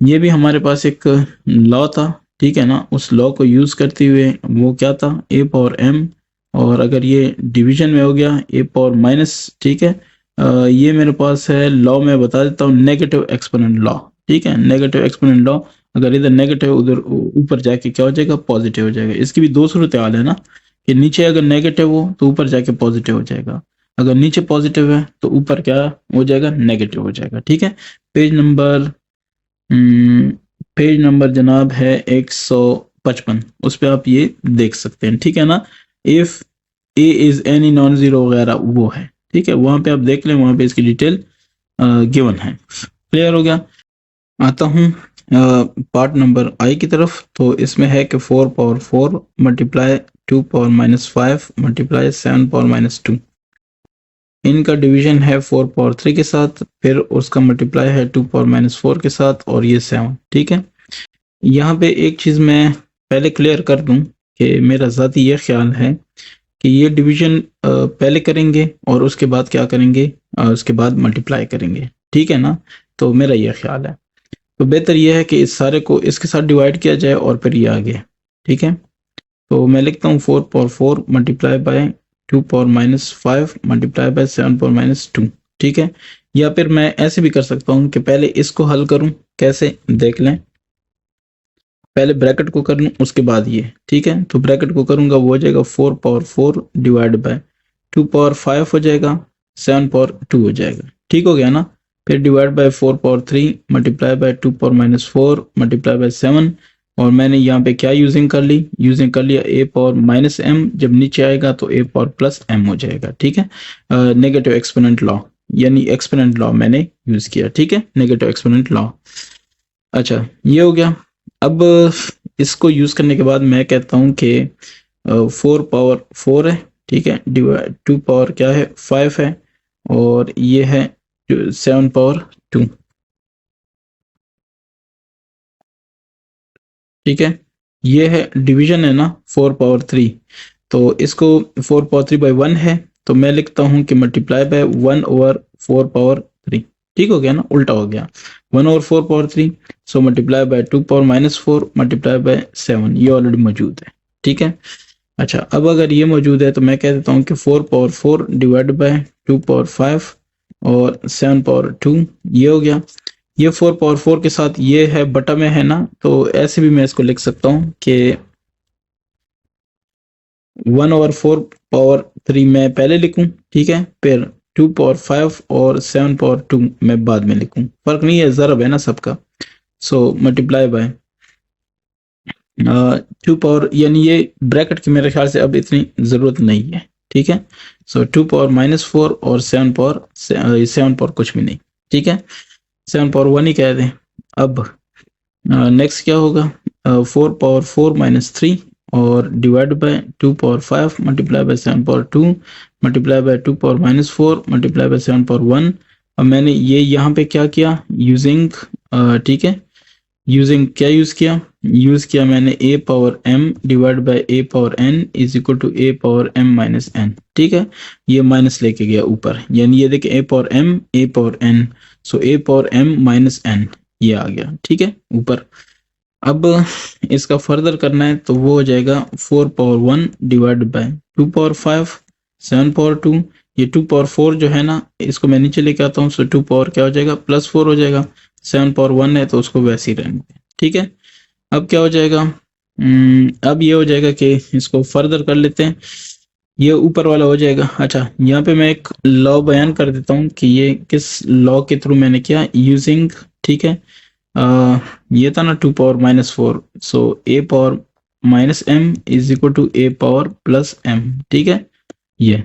ये भी हमारे पास एक लॉ था, ठीक है ना। उस लॉ को यूज करते हुए वो क्या था, a⁻m, और अगर ये डिवीजन में हो गया a⁻-, ठीक है। ये मेरे पास है लॉ, में बता देता हूँ, नेगेटिव एक्सपोनेंट लॉ, ठीक है। नेगेटिव एक्सपोनेंट लॉ, अगर इधर नेगेटिव उधर ऊपर जाके क्या हो जाएगा, पॉजिटिव हो जाएगा। इसकी भी दो सूरत हाल है ना, कि नीचे अगर नेगेटिव हो तो ऊपर जाके पॉजिटिव हो जाएगा, अगर नीचे पॉजिटिव है तो ऊपर क्या हो जाएगा, नेगेटिव हो जाएगा, ठीक है। पेज नंबर पेज नंबर जनाब है 155, उस पर आप ये देख सकते हैं, ठीक है ना। If A is any non zero वगैरह वो है, ठीक है, वहां पे आप देख लें, वहां पे इसकी डिटेल गिवन है। क्लियर हो गया। आता हूँ पार्ट नंबर आई की तरफ। तो इसमें है कि 4⁴ मल्टीप्लाई 2⁻⁻5 मल्टीप्लाई 7⁻⁻2, इनका डिवीजन है 4⁴ के साथ, फिर उसका मल्टीप्लाई है 2⁻⁻4 के साथ, और ये 7, ठीक है। यहाँ पे एक चीज मैं पहले क्लियर कर दूं कि मेरा ज़ाती ये ख्याल है कि ये डिवीजन पहले करेंगे और उसके बाद क्या करेंगे, उसके बाद मल्टीप्लाई करेंगे, ठीक है ना। तो मेरा ये ख्याल है, तो बेहतर ये है कि इस सारे को इसके साथ डिवाइड किया जाए और फिर ये आगे, ठीक है। तो मैं लिखता हूँ 4⁴ मल्टीप्लाई बाय 2⁻⁻5 मल्टीप्लाई बाय 7⁻⁻2, ठीक है। या फिर मैं ऐसे भी कर सकता हूँ कि पहले इसको हल करूँ, कैसे देख लें, पहले ब्रैकेट को कर लूँ उसके बाद ये, ठीक है। तो ब्रैकेट को करूंगा, वो हो जाएगा 4⁴ डिवाइड बाय 2⁻5 हो जाएगा, 7⁻2 हो जाएगा, ठीक हो गया ना। फिर divide by 4⁻3 multiply by 2⁻⁻4 multiply by 7, और मैंने यहाँ पे क्या यूजिंग कर ली, यूजिंग कर लिया a⁻-m, जब नीचे आएगा तो a⁻+m हो जाएगा, ठीक है। नेगेटिव एक्सपोनेंट लॉ, यानी एक्सपोनेंट लॉ मैंने यूज किया, ठीक है, नेगेटिव एक्सपोनेंट लॉ। अच्छा, ये हो गया। अब इसको यूज करने के बाद मैं कहता हूं कि 4⁴ है, ठीक है, डिवाइड 2 पावर क्या है, 5 है, और ये है 7⁻2, ठीक है। ये है डिवीजन है ना 4⁻3, तो इसको 4⁻3/1 है, तो मैं लिखता हूं कि मल्टीप्लाई बाय 1/4⁻3, ठीक हो गया ना, उल्टा हो गया, 1/4⁻3, so multiply by 2⁻-4 multiply by 7, ये ऑलरेडी मौजूद है, ठीक है। अच्छा, अब अगर ये मौजूद है तो मैं कह देता हूँ कि 4 पावर 4 डिवाइड बाय 2 पावर 5 और 7 पावर 2, ये हो गया। ये 4 पावर 4 के साथ ये है बटा में है ना, तो ऐसे भी मैं इसको लिख सकता हूँ कि 1/4 पावर 3 मैं पहले लिखूं, ठीक है, फिर 2 पावर 5 और 7 पावर 2 मैं बाद में लिखूं, फर्क नहीं है, ज़रब है ना सबका। सो मल्टीप्लाई बाय 2 पावर, यानी ये ब्रैकेट की मेरे ख्याल से अब इतनी ज़रूरत नहीं है, ठीक है। सो 2 पावर -4 और 7 पावर कुछ भी नहीं, ठीक है, 7 पावर 1 ही कह दें। अब नेक्स्ट क्या होगा, 4 पावर 4 -3 और divide by 2 power 5 multiply bye 7 power 2 multiply by 2 power -4 multiply bye 7 power 1। अब मैंने ये यहाँ पे क्या किया, यूजिंग, ठीक है, यूजिंग क्या यूज़ किया मैंने a power m divide by a power n is equal to a power m minus n, ठीक है। ये माइनस लेके गया ऊपर, यानी ये देखिए a power m a power n, so a power m minus n ये आ गया, ठीक है, ऊपर। अब इसका फर्दर करना है तो वो हो जाएगा 4 power 1 divide by 2 power 5 7 power 2। ये 2 पावर 4 जो है ना, इसको मैं नीचे लेके आता हूँ, सो 2 पावर क्या हो जाएगा +4 हो जाएगा, 7 पावर 1 है तो उसको वैसे ही रहने दें, ठीक है। अब क्या हो जाएगा, अब ये हो जाएगा कि इसको फर्दर कर लेते हैं, ये ऊपर वाला हो जाएगा। अच्छा, यहाँ पे मैं एक लॉ बयान कर देता हूँ कि ये किस लॉ के थ्रू मैंने किया, यूजिंग, ठीक है, ये था ना 2 power -4, so a power -m is equal to a power +m, ठीक है, ये।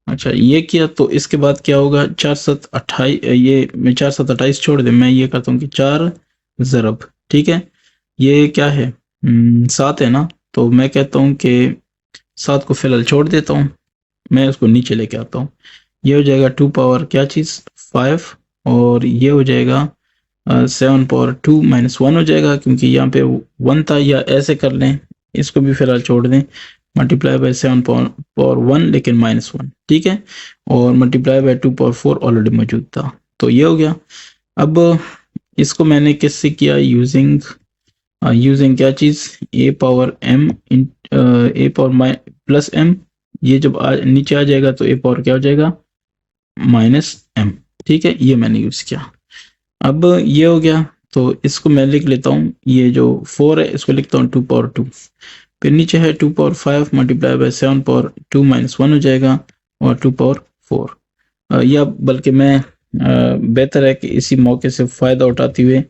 अच्छा, ये किया तो इसके बाद क्या होगा, 4 7 28, ये मैं 4 7 28 छोड़ दे, मैं ये करता हूँ कि 4 ज़रब, ठीक है, ये क्या है, 7 है ना, तो मैं कहता हूँ कि 7 को फिलहाल छोड़ देता हूँ, मैं उसको नीचे लेके आता हूँ। ये हो जाएगा 2 पावर क्या चीज़ 5 और ये हो जाएगा 7 पावर 2 -1 हो जाएगा, क्योंकि यहाँ पे 1 था, या ऐसे कर लें, इसको भी फिलहाल छोड़ दें, मल्टीप्लाई बाय 7 पावर 1 लेकिन -1, ठीक है, और मल्टीप्लाई बाय 2 पावर 4 ऑलरेडी मौजूद था, तो ये हो गया। अब इसको मैंने किससे किया, यूजिंग क्या चीज़, a power m a power plus m, ये जब नीचे आ जाएगा तो a पावर क्या हो जाएगा -m, ठीक है, ये मैंने यूज़ किया। अब ये हो गया, तो इसको मैं लिख लेता हूँ, ये जो 4 है इसको लिखता हूँ 2 पावर 2, फिर नीचे है 2 पावर 5 मल्टीप्लाई बाय 7 पावर 2 -1 हो जाएगा और 2 पावर 4, या बल्कि मैं बेहतर है कि इसी मौके से फ़ायदा उठाते हुए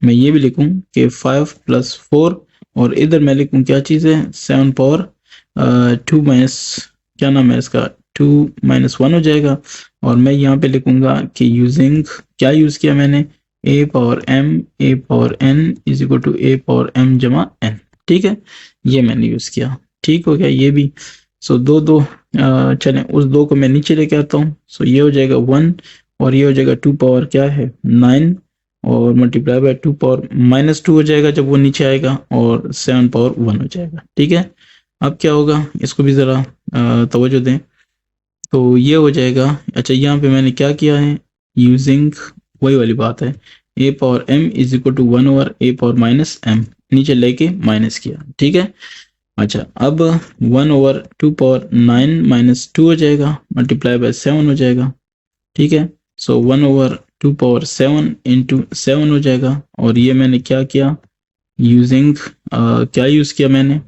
मैं ये भी लिखूं कि 5 + 4 और इधर मैं लिखूं क्या चीज़ है 7 पावर 2 माइनस, क्या नाम है इसका, 2 -1 हो जाएगा, और मैं यहाँ पे लिखूंगा कि यूजिंग क्या यूज़ किया मैंने, a power m a power n is equal to a power m जमा n, ठीक है, ये मैंने यूज़ किया, ठीक हो गया ये भी। सो दो चलें उस 2 को मैं नीचे लेके आता हूँ, सो ये हो जाएगा 1 और ये हो जाएगा 2 पावर क्या है 9 और मल्टीप्लाई बाय 2 पावर -2 हो जाएगा जब वो नीचे आएगा, और 7 पावर 1 हो जाएगा, ठीक है। अब क्या होगा, इसको भी ज़रा तवज्जो दें, तो ये हो जाएगा। अच्छा, यहाँ पे मैंने क्या किया है, यूजिंग वही वाली बात है, a power m is equal to 1/a power -m, नीचे लेके माइनस किया, ठीक है। अच्छा, अब 1/2 पावर 9 -2 हो जाएगा, मल्टीप्लाई बाय 7 हो जाएगा, ठीक है। सो 1/2 पावर 7 इंटू 7 हो जाएगा, और ये मैंने क्या किया, यूजिंग क्या यूज़ किया मैंने,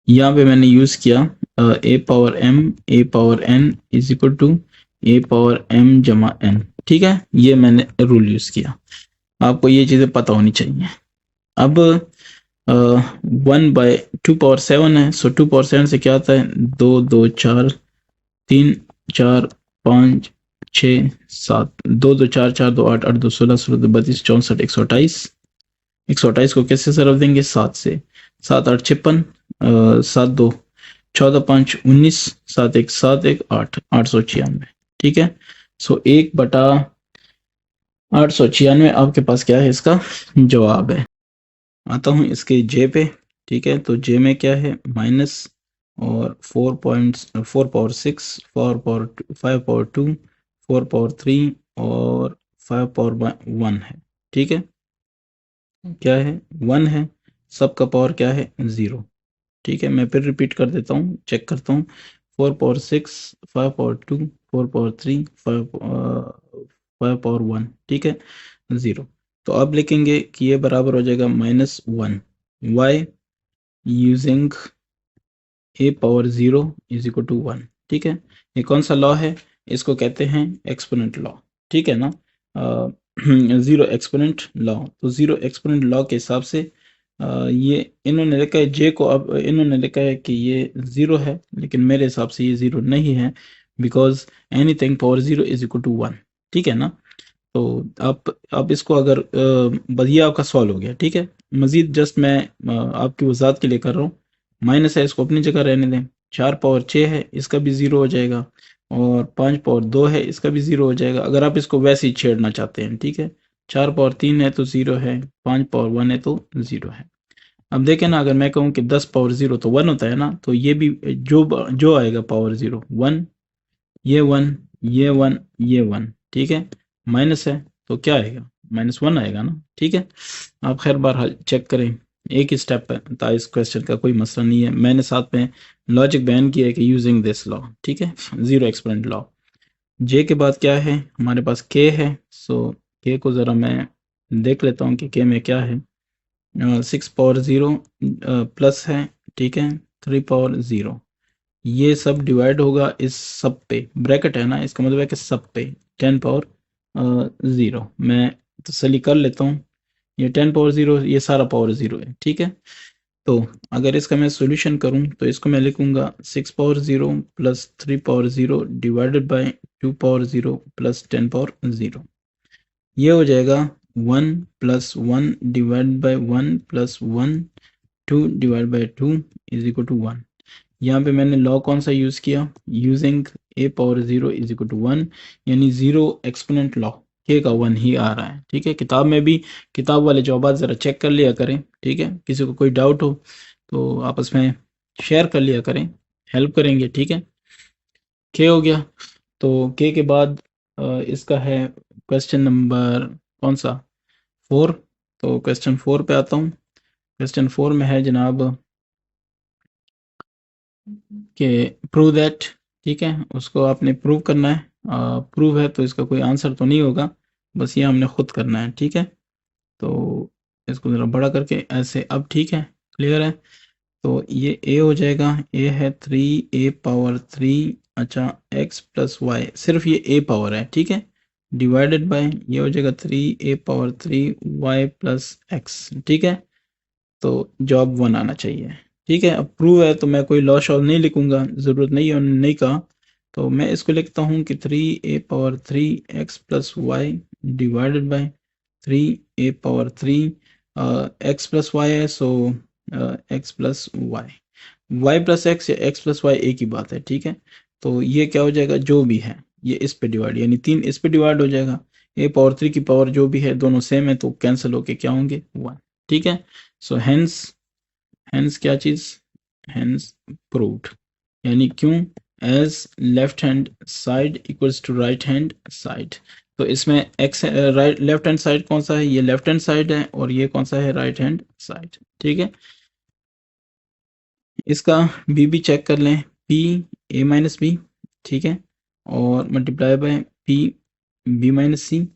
यहाँ पे मैंने यूज़ किया a power m a power n is equal to a power m जमा n, ठीक है, ये मैंने रूल यूज़ किया, आपको ये चीज़ें पता होनी चाहिए। अब 1/2 पावर 7 है, सो 2 पावर 7 से क्या आता है, 2 2 4 3 4 5 6 7, 2 2 4 4 2 8 8 2 16 16 2 32 64 128, 128 को कैसे सरफ देंगे, 7 से, 7 8 56, 7 2 14 5 19, 7 1 7 1 8 896, ठीक है। सो 1/896 आपके पास क्या है, इसका जवाब है। आता हूँ इसके जे पे, ठीक है, तो जे में क्या है, माइनस और 4 पावर 6 4 पावर 5 पावर 2 4 पावर 3 और 5 पावर 1 है, ठीक है, क्या है 1 है, सबका पावर क्या है 0, ठीक है, मैं फिर रिपीट कर देता हूँ, चेक करता हूँ। 4 पावर 6, 5 पावर 2, 4 पावर 3, 5 पावर 1, ठीक है, 0। तो अब लिखेंगे कि ये बराबर हो जाएगा -1 y using a power 0 is equal to 1, ठीक है। ये कौन सा लॉ है? इसको कहते हैं एक्सपोनेंट लॉ, ठीक है ना। जीरो एक्सपोनेंट लॉ, तो जीरो एक्सपोनेंट लॉ के हिसाब से ये इन्होंने लिखा है जे को, अब इन्होंने लिखा है कि ये 0 है, लेकिन मेरे हिसाब से ये 0 नहीं है, because anything power 0 is equal to 1, ठीक है ना। तो आप इसको अगर बस ये आपका सॉल्व हो गया, ठीक है। मजीद जस्ट मैं आपकी वजाहत के लिए कर रहा हूँ। माइनस है, इसको अपनी जगह रहने दें। 4 पावर 6 है, इसका भी 0 हो जाएगा, और 5 पावर 2 है, इसका भी 0 हो जाएगा, अगर आप इसको वैसे ही छेड़ना चाहते हैं, ठीक है। 4 पावर 3 है तो 0 है, 5 पावर 1 है तो 0 है। अब देखें ना, अगर मैं कहूँ कि 10 पावर 0 तो 1 होता है ना, तो ये भी जो आएगा पावर 0 1, ये 1, ये 1, ये 1, ठीक है। माइनस है तो क्या आएगा? -1 आएगा ना, ठीक है। आप खैर बहरहाल चेक करें, एक ही स्टेप है, तो इस क्वेश्चन का कोई मसला नहीं है। मैंने साथ में लॉजिक बयान किया है कि यूजिंग दिस लॉ, ठीक है, जीरो एक्सपोनेंट लॉ। जे के बाद क्या है हमारे पास? के है। सो के को ज़रा मैं देख लेता हूँ कि के में क्या है। 6 पावर 0 प्लस है, ठीक है, 3 पावर 0, ये सब डिवाइड होगा इस सब पे, ब्रैकेट है ना, इसका मतलब है कि सब पे 10 पावर 0। मैं तसल्ली कर लेता हूँ, ये 10 पावर 0, ये सारा पावर 0 है, ठीक है। तो अगर इसका मैं सॉल्यूशन करूँ तो इसको मैं लिखूंगा 6 power 0 plus 3 power 0 divided by 2 power 0 plus 10 power 0। ये हो जाएगा 1 plus 1 divide by 1 plus 1, 2 divide by 2 is equal to 1। यहाँ पे मैंने लॉ कौन सा यूज़ किया? Using a power 0 is equal to 1, यानी जीरो एक्सपोनेंट लॉ, के का 1 ही आ रहा है, ठीक है। किताब में भी किताब वाले जवाब ज़रा चेक कर लिया करें, ठीक है। किसी को कोई डाउट हो तो आपस में शेयर कर लिया करें, हेल्प करेंगे, ठीक है। के हो गया, तो के के बाद इसका है क्वेश्चन नंबर कौन सा? 4। तो क्वेश्चन 4 पे आता हूँ। क्वेश्चन 4 में है जनाब कि प्रूव दैट, ठीक है, उसको आपने प्रूव करना है। प्रूव है तो इसका कोई आंसर तो नहीं होगा, बस ये हमने खुद करना है, ठीक है। तो इसको ज़रा बड़ा करके ऐसे, अब ठीक है, क्लियर है। तो ये ए हो जाएगा, ए है 3a पावर 3, अच्छा, x प्लस वाई, सिर्फ ये a पावर है, ठीक है, डिवाइडेड बाय ये हो जाएगा 3a power 3y plus x, ठीक है। तो जॉब 1 आना चाहिए, ठीक है। अब प्रूव है तो मैं कोई लॉ शॉ नहीं लिखूंगा, ज़रूरत नहीं है, उन्होंने नहीं कहा। तो मैं इसको लिखता हूँ कि 3a power 3x plus y divided by 3a power 3 x plus y है, so x plus y, y plus x या x प्लस वाई एक ही बात है, ठीक है। तो ये क्या हो जाएगा? जो भी है ये इस पे डिवाइड, यानी 3 इस पे डिवाइड हो जाएगा, a पावर 3 की पावर जो भी है दोनों सेम है, तो कैंसिल होके क्या होंगे? 1, ठीक है। सो हेंस क्या चीज? हेंस प्रूव्ड, यानी क्यों? As left hand side equals to right hand side. तो इसमें x right left hand side कौन सा है? ये लेफ्ट हैंड साइड है, और ये कौन सा है? राइट हैंड साइड, ठीक है। इसका बी भी चेक कर लें, पी ए माइनस बी, ठीक है, और multiply by p b minus c,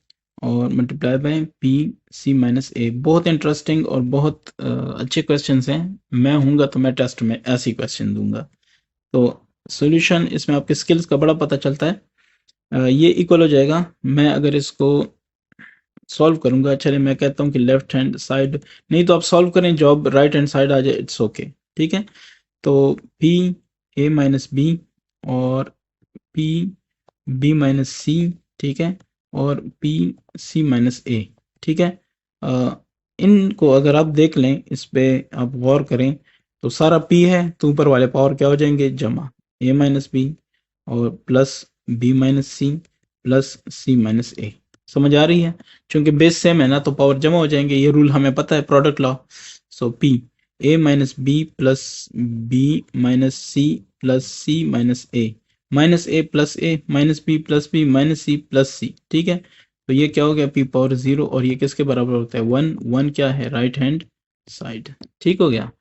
और multiply by p c minus a. बहुत इंटरेस्टिंग और बहुत अच्छे क्वेश्चंस हैं। मैं हूँगा तो मैं टेस्ट में ऐसी क्वेश्चन दूंगा। तो सॉल्यूशन इसमें आपके स्किल्स का बड़ा पता चलता है। ये इक्वल हो जाएगा, मैं अगर इसको सॉल्व करूंगा, चलिए मैं कहता हूँ कि लेफ्ट हैंड साइड, नहीं तो आप सॉल्व करें, जॉब राइट हैंड साइड आ जाए, इट्स ओके, ठीक है। तो पी ए माइनस बी और पी बी माइनस सी, ठीक है, और पी सी माइनस ए, ठीक है। इनको अगर आप देख लें, इस पे आप गौर करें, तो सारा पी है तो ऊपर वाले पावर क्या हो जाएंगे? जमा, ए माइनस बी और plus b minus c plus c minus a. समझ आ रही है? क्योंकि बेस सेम है ना, तो पावर जमा हो जाएंगे, ये रूल हमें पता है, product law. So p a minus b plus b minus c plus c minus a, minus a plus a minus b minus c plus c, ठीक है। तो ये क्या हो गया? पी पावर 0, और ये किसके बराबर होता है? 1, 1 क्या है? राइट हैंड साइड, ठीक हो गया।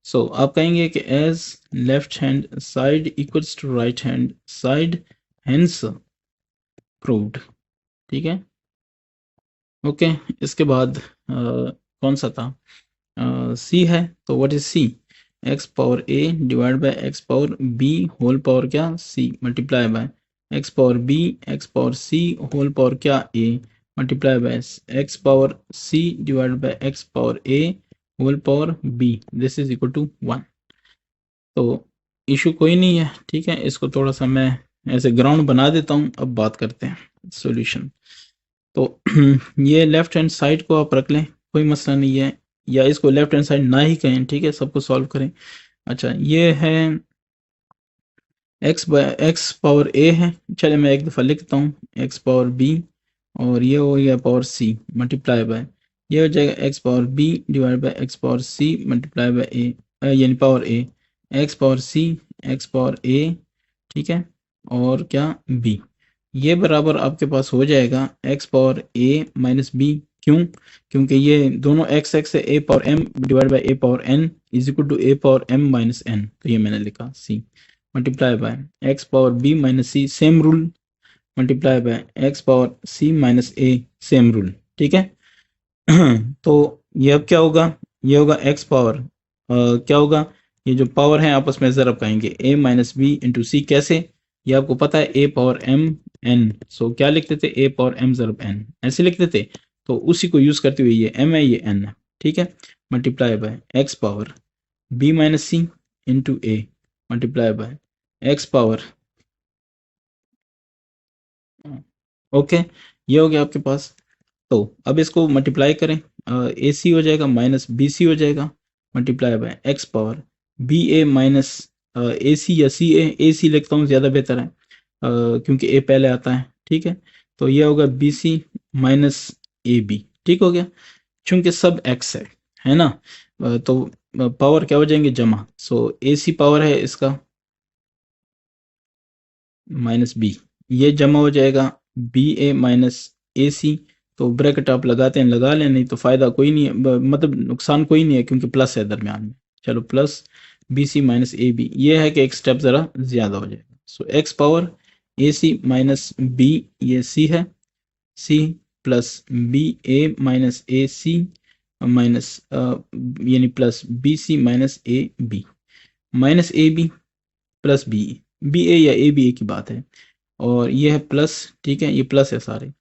सो आप कहेंगे कि as left hand side equals to right hand side hence proved. ठीक है, ओके। इसके बाद कौन सा था, सी है। तो what is c, x power a divide by x power b whole power क्या c multiply by x power b x power c whole power क्या a multiply by x power c divide by x power a whole power b, this is equal to 1। तो issue कोई नहीं है, ठीक है। इसको थोड़ा सा मैं ऐसे ग्राउंड बना देता हूँ। अब बात करते हैं सॉल्यूशन। तो ये लेफ्ट हैंड साइड को आप रख लें, कोई मसला नहीं है, या इसको लेफ्ट हैंड साइड ना ही कहें, ठीक है, सबको सॉल्व करें। अच्छा, ये है एक्स पावर ए है, चलिए मैं एक दफ़ा लिखता हूँ, एक्स पावर बी, और ये हो गया पावर सी मल्टीप्लाई बाय, ये हो जाएगा x power b divide by x power c multiply by a, यानी power a, x power c x power a, ठीक है, और क्या बी। ये बराबर आपके पास हो जाएगा x power a minus b. क्यों? क्योंकि ये दोनों एक्स एक्स है, a power m divide by a power n is equal to a power m minus n, तो ये मैंने लिखा c multiply by x power b minus c same rule multiply by x power c minus a same rule, ठीक है। तो ये अब क्या होगा, ये होगा एक्स पावर क्या होगा, ये जो पावर है आपस में ज़रब कहेंगे ए माइनस बी इंटू सी, कैसे, ये आपको पता है ए पावर एम एन, सो क्या लिखते थे ए पावर एम ज़रब एन, ऐसे लिखते थे। तो उसी को यूज़ करते हुए ये एम है ये एन है, ठीक है, multiply by x power b minus c into a multiply by x power, okay, ये हो गया आपके पास। तो अब इसको मल्टीप्लाई करें, ए सी हो जाएगा माइनस बी सी हो जाएगा multiply by x power b a minus a c, या ए सी लिखता हूँ ज़्यादा बेहतर है क्योंकि ए पहले आता है, ठीक है। तो ये होगा b c minus a b, ठीक हो गया, चूंकि सब एक्स है ना, तो पावर क्या हो जाएंगे जमा, सो ए सी पावर है इसका माइनस बी, ये जमा हो जाएगा बी ए माइनस ए सी। तो ब्रैकेट आप लगाते हैं लगा लें, नहीं तो फ़ायदा कोई नहीं है, मतलब नुकसान कोई नहीं है क्योंकि प्लस है दरमियान में। चलो plus b c minus a b, ये है कि एक स्टेप ज़रा ज़्यादा हो जाएगा। So x power a c minus b, ये सी है, c plus b a minus a c minus यानी plus b c minus a b minus a b plus b, b a या ए बी ए की बात है, और ये है प्लस, ठीक है, ये प्लस है सारे,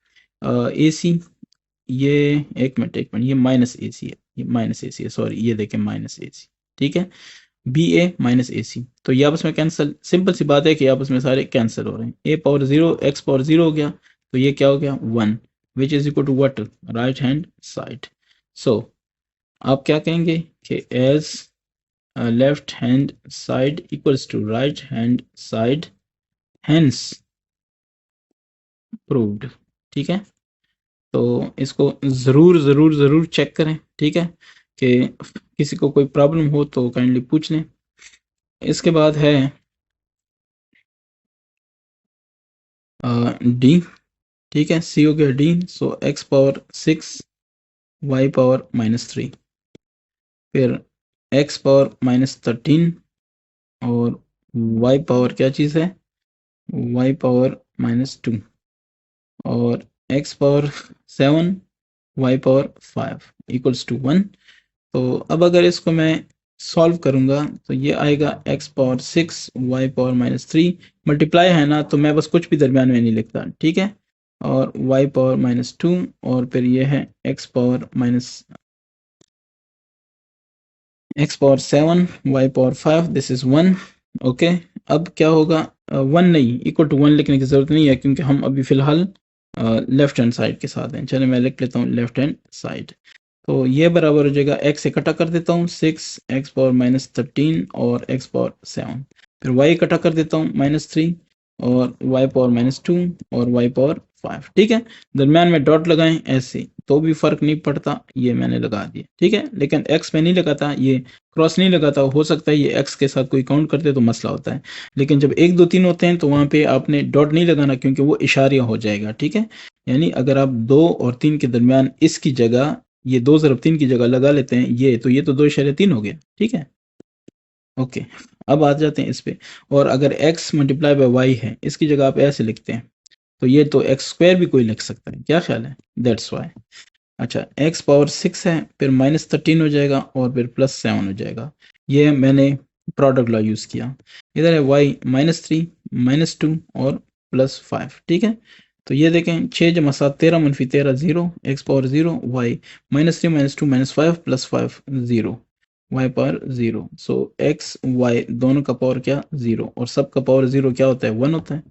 ए सी, ये एक मिनट ये माइनस ए सी है, ये माइनस ए सी है, सॉरी, ये देखें माइनस ए सी, ठीक है, बी ए माइनस ए सी, तो ये आपस में कैंसिल, सिंपल सी बात है कि आपस में सारे कैंसिल हो रहे हैं। A power zero x power zero हो गया, तो ये क्या हो गया 1, which is equal to what, right hand side. So आप क्या कहेंगे कि as left hand side equals to right hand side hence proved, ठीक है। तो इसको ज़रूर ज़रूर ज़रूर चेक करें, ठीक है, कि किसी को कोई प्रॉब्लम हो तो काइंडली पूछ लें। इसके बाद है डी, ठीक है, सी हो गया डी, सो एक्स पावर 6 वाई पावर -3, फिर एक्स पावर -13 और वाई पावर क्या चीज़ है, वाई पावर -2 और x power 7 y power 5 equals to 1। तो अब अगर इसको मैं सॉल्व करूंगा तो ये आएगा x power 6 y power -3, multiply है ना, तो मैं बस कुछ भी दरमियान में नहीं लिखता, ठीक है, और वाई पावर -2 और फिर ये है x power 7 y power 5, this is 1, okay. अब क्या होगा, 1 नहीं, इक्वल टू 1 लिखने की ज़रूरत नहीं है क्योंकि हम अभी फ़िलहाल लेफ्ट हैंड साइड के साथ हैं। चलिए मैं लिख लेता हूँ लेफ्ट हैंड साइड, तो ये बराबर हो जाएगा, एक्स इकट्ठा कर देता हूँ 6 एक्स पावर -13 और एक्स पावर 7, फिर वाई इकट्ठा कर देता हूँ -3 और वाई पावर -2 और वाई पावर 5, ठीक है, दरमियान में डॉट लगाएं ऐसे तो भी फ़र्क नहीं पड़ता, ये मैंने लगा दिया, ठीक है, लेकिन एक्स में नहीं लगाता, ये क्रॉस नहीं लगाता, हो सकता है ये एक्स के साथ कोई काउंट करते तो मसला होता है, लेकिन जब 1 2 3 होते हैं तो वहाँ पे आपने डॉट नहीं लगाना क्योंकि वो इशारिया हो जाएगा, ठीक है। यानी अगर आप 2 और 3 के दरमियान इसकी जगह ये 2 ज़रब 3 की जगह लगा लेते हैं ये, तो ये तो 2 इशारे 3 हो गया, ठीक है। ओके, अब आ जाते हैं इस पे। और अगर x मल्टीप्लाई बाय वाई है, इसकी जगह आप ऐसे लिखते हैं, तो ये तो एक्स स्क्वायर भी कोई लिख सकता है, क्या ख्याल है? That's why. अच्छा, x पावर 6 है, फिर -13 हो जाएगा और फिर +7 हो जाएगा। ये मैंने प्रोडक्ट लॉ यूज़ किया। इधर है y -3 -2 और +5, ठीक है। तो ये देखें 6 जमा 7 13 -13 0, x power 0, y -3 -2 -5 +5 0, y power 0। सो x y दोनों का पावर क्या? 0, और सब का पावर 0 क्या होता है? 1 होता है।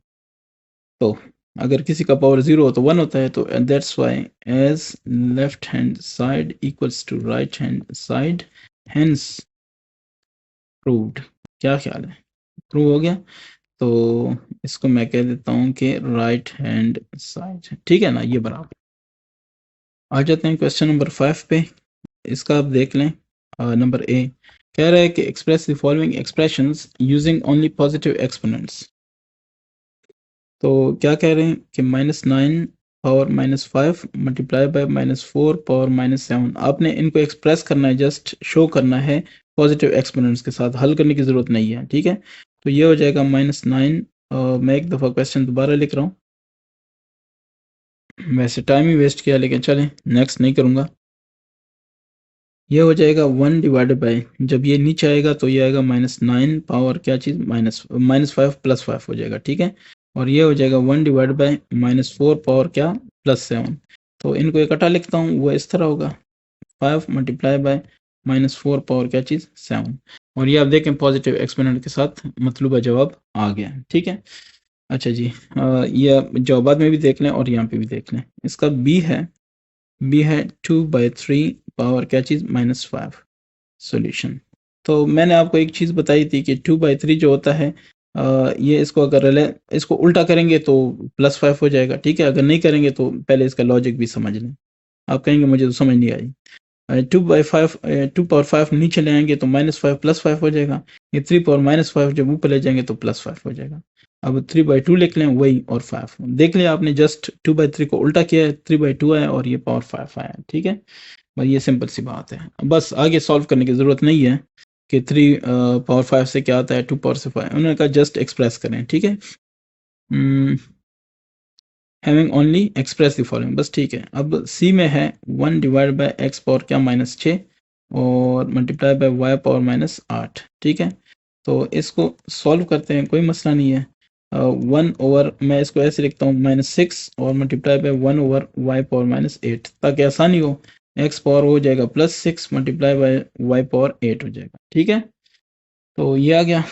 तो अगर किसी का पावर 0 हो तो 1 होता है, तो that's why as left hand side equals to right hand side, hence proved. क्या ख्याल है? प्रूव हो गया। तो इसको मैं कह देता हूँ कि राइट हैंड साइड, ठीक है ना, ये बराबर। आ जाते हैं क्वेश्चन नंबर 5 पे। इसका आप देख लें। नंबर ए कह रहा है कि express the following expressions using only positive exponents. तो क्या कह रहे हैं कि -9 पावर -5 मल्टीप्लाई बाय -4 पावर -7। आपने इनको एक्सप्रेस करना है, जस्ट शो करना है पॉजिटिव एक्सपोनेंट्स के साथ, हल करने की ज़रूरत नहीं है, ठीक है। तो ये हो जाएगा -9। मैं एक दफ़ा क्वेश्चन दोबारा लिख रहा हूँ, वैसे टाइम ही वेस्ट किया, लेकिन चलें नेक्स्ट नहीं करूँगा। ये हो जाएगा 1 डिवाइडेड बाय, जब ये नीचे आएगा तो ये आएगा -9 पावर क्या चीज़, -5 +5 हो जाएगा, ठीक है। और ये हो जाएगा 1 डिवाइड बाय -4 पावर क्या, +7। तो इनको इकट्ठा लिखता हूँ, वो इस तरह होगा 5 मल्टीप्लाई बाय -4 पावर क्या चीज़, 7। और ये आप देखें पॉजिटिव एक्सपोनेंट के साथ मतलूबा जवाब आ गया, ठीक है। अच्छा जी, ये आप जवाबात में भी देख लें और यहाँ पे भी देख लें। इसका बी है 2/3 पावर क्या चीज़, -5 सॉल्यूशन। तो मैंने आपको एक चीज़ बताई थी कि 2/3 जो होता है, ये इसको अगर इसको उल्टा करेंगे तो +5 हो जाएगा, ठीक है। अगर नहीं करेंगे तो पहले इसका लॉजिक भी समझ लें। आप कहेंगे मुझे तो समझ नहीं आई। 2/5 2 पावर 5 नीचे ले आएंगे तो -5 +5 हो जाएगा। ये 3 पावर -5 जब ऊपर ले जाएंगे तो +5 हो जाएगा। अब 3/2 लिख लें, वही और 5 देख लिया आपने, जस्ट 2/3 को उल्टा किया है, 3/2 आया और ये पावर 5 आया, ठीक है। बस ये सिंपल सी बात है, बस आगे सॉल्व करने की ज़रूरत नहीं है कि 3 पावर 5 से क्या आता है, 2 पावर से 5, उन्होंने कहा जस्ट एक्सप्रेस करें, ठीक है। Having only express the following, बस ठीक है। अब सी में है 1 डिवाइड बाय एक्स पावर क्या, -6 और मल्टीप्लाई बाय वाई पावर -8, ठीक है। तो इसको सॉल्व करते हैं, कोई मसला नहीं है। 1 ओवर, मैं इसको ऐसे लिखता हूँ, -6 और multiply by 1 over y power -8, ताकि आसानी हो। एक्स पावर हो जाएगा +6 मल्टीप्लाई बाय वाई पावर 8 हो जाएगा, ठीक है। तो ये आ गया।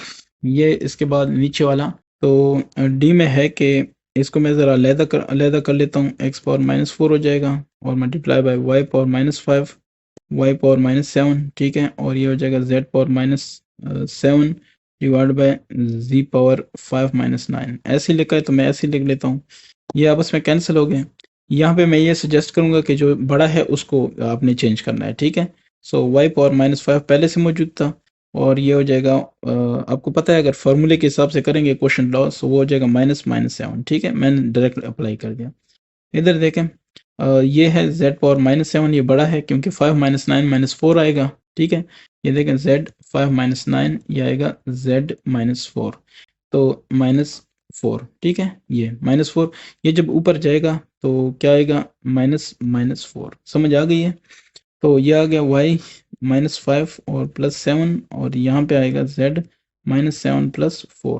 ये इसके बाद नीचे वाला, तो डी में है कि इसको मैं ज़रा अलहदा कर लेता हूँ। एक्स पावर -4 हो जाएगा और multiply by y power -5 y power -7, ठीक है। और ये हो जाएगा z power -7 divide by g power 5 -9। ऐसे लिखा है तो मैं ऐसे लिख लेता हूँ, ये आपस में कैंसिल हो गए। यहाँ पे मैं ये सजेस्ट करूँगा कि जो बड़ा है उसको आपने चेंज करना है, ठीक है। सो वाई पावर -5 पहले से मौजूद था और ये हो जाएगा, आपको पता है अगर फार्मूले के हिसाब से करेंगे क्वेश्चन लॉ, सो वो हो जाएगा -7, ठीक है। मैंने डायरेक्ट अप्लाई कर दिया। इधर देखें, ये है z पावर -7, ये बड़ा है क्योंकि 5 -9 -4 आएगा, ठीक है। ये देखें z 5 -9, ये आएगा z -4, तो -4, ठीक है। ये -4, ये जब ऊपर जाएगा तो क्या आएगा, -4, समझ आ गई है। तो ये आ गया y -5 और +7 और यहाँ पे आएगा z -7 +4,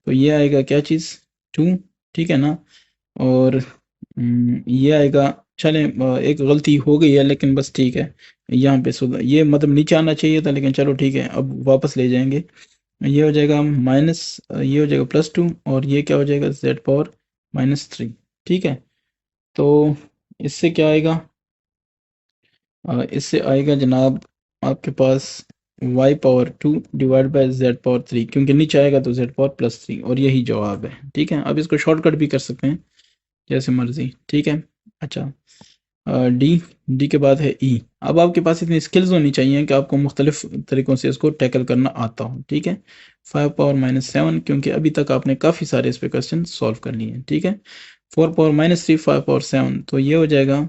तो ये आएगा क्या चीज़, 2, ठीक है ना। और ये आएगा, चलें एक गलती हो गई है लेकिन बस ठीक है, यहाँ पे सुधा ये मतलब नीचे आना चाहिए था, लेकिन चलो ठीक है, अब वापस ले जाएंगे। ये हो जाएगा माइनस, ये हो जाएगा +2 और ये क्या हो जाएगा, z पावर -3, ठीक है। तो इससे क्या आएगा, इससे आएगा जनाब आपके पास y power 2 divide bye z power 3, क्योंकि नीचे आएगा तो z पावर +3, और यही जवाब है, ठीक है। अब इसको शॉर्टकट भी कर सकते हैं जैसे मर्जी, ठीक है। अच्छा, डी के बाद है ई। अब आपके पास इतनी स्किल्स होनी चाहिए कि आपको मुख्तलिफ तरीक़ों से इसको टैकल करना आता हो, ठीक है। 5 पावर -7, क्योंकि अभी तक आपने काफ़ी सारे इस पे क्वेश्चन सॉल्व कर लिए हैं, ठीक है। 4 पावर -3 5 पावर 7, तो ये हो जाएगा,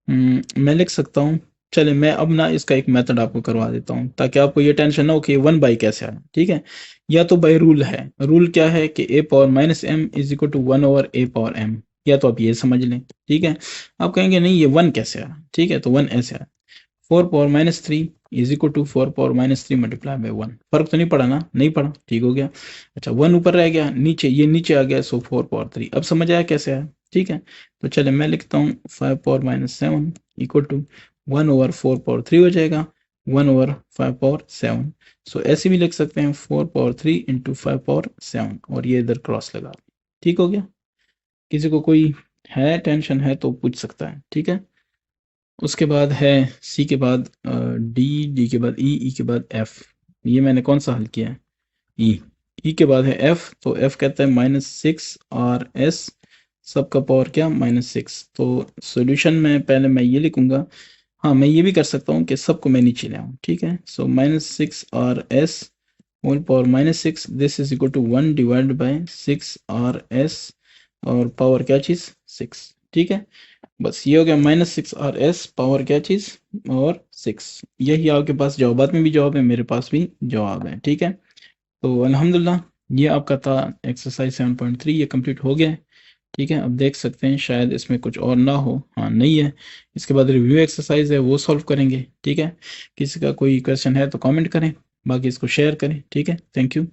मैं लिख सकता हूँ चले मैं अब ना इसका एक मेथड आपको करवा देता हूँ ताकि आपको ये टेंशन ना हो कि 1/कैसे आना, ठीक है। या तो बाय रूल है, रूल क्या है कि a⁻m is equal to 1/a⁻m, या तो आप ये समझ लें, ठीक है। आप कहेंगे नहीं ये 1 कैसे आया, ठीक है, तो 1 ऐसे आया, 4⁻³ is equal to 4⁻³ multiply by 1। फर्क तो नहीं पड़ा ना, नहीं पड़ा, ठीक हो गया। अच्छा 1 ऊपर रह गया, नीचे ये नीचे आ गया, सो 4⁻3। अब समझ आया कैसे आया, ठीक है। तो चले मैं लिखता हूँ 5⁻7 इक्वल टू 1/4/3 हो जाएगा, 1/5/7। सो ऐसे भी लिख सकते हैं 4/3 इंटू 5/7, और ये इधर क्रॉस लगा, ठीक हो गया। किसी को कोई है टेंशन है तो पूछ सकता है, ठीक है। उसके बाद है सी के बाद डी, डी के बाद ई, ई के बाद एफ। ये मैंने कौन सा हल किया है, ई। ई के बाद है एफ, तो एफ कहता है -6 और एस सबका पावर क्या -6। तो सॉल्यूशन में पहले मैं ये लिखूंगा, हाँ मैं ये भी कर सकता हूँ कि सबको मैं नीचे ले आऊँ, ठीक है। सो -6 और s whole power -6, this is equal to 1 divide by 6 और एस, और पावर क्या चीज़ 6, ठीक है। बस ये हो गया -6 और एस पावर क्या चीज़ और 6। यही आपके पास जवाबात में भी जवाब है, मेरे पास भी जवाब है, ठीक है। तो अल्हम्दुलिल्लाह ये आपका था एक्सरसाइज 7.3, ये कंप्लीट हो गया है, ठीक है। अब देख सकते हैं शायद इसमें कुछ और ना हो, हाँ नहीं है। इसके बाद रिव्यू एक्सरसाइज है वो सॉल्व करेंगे, ठीक है। किसी का कोई क्वेश्चन है तो कमेंट करें, बाकी इसको शेयर करें, ठीक है। Thank you.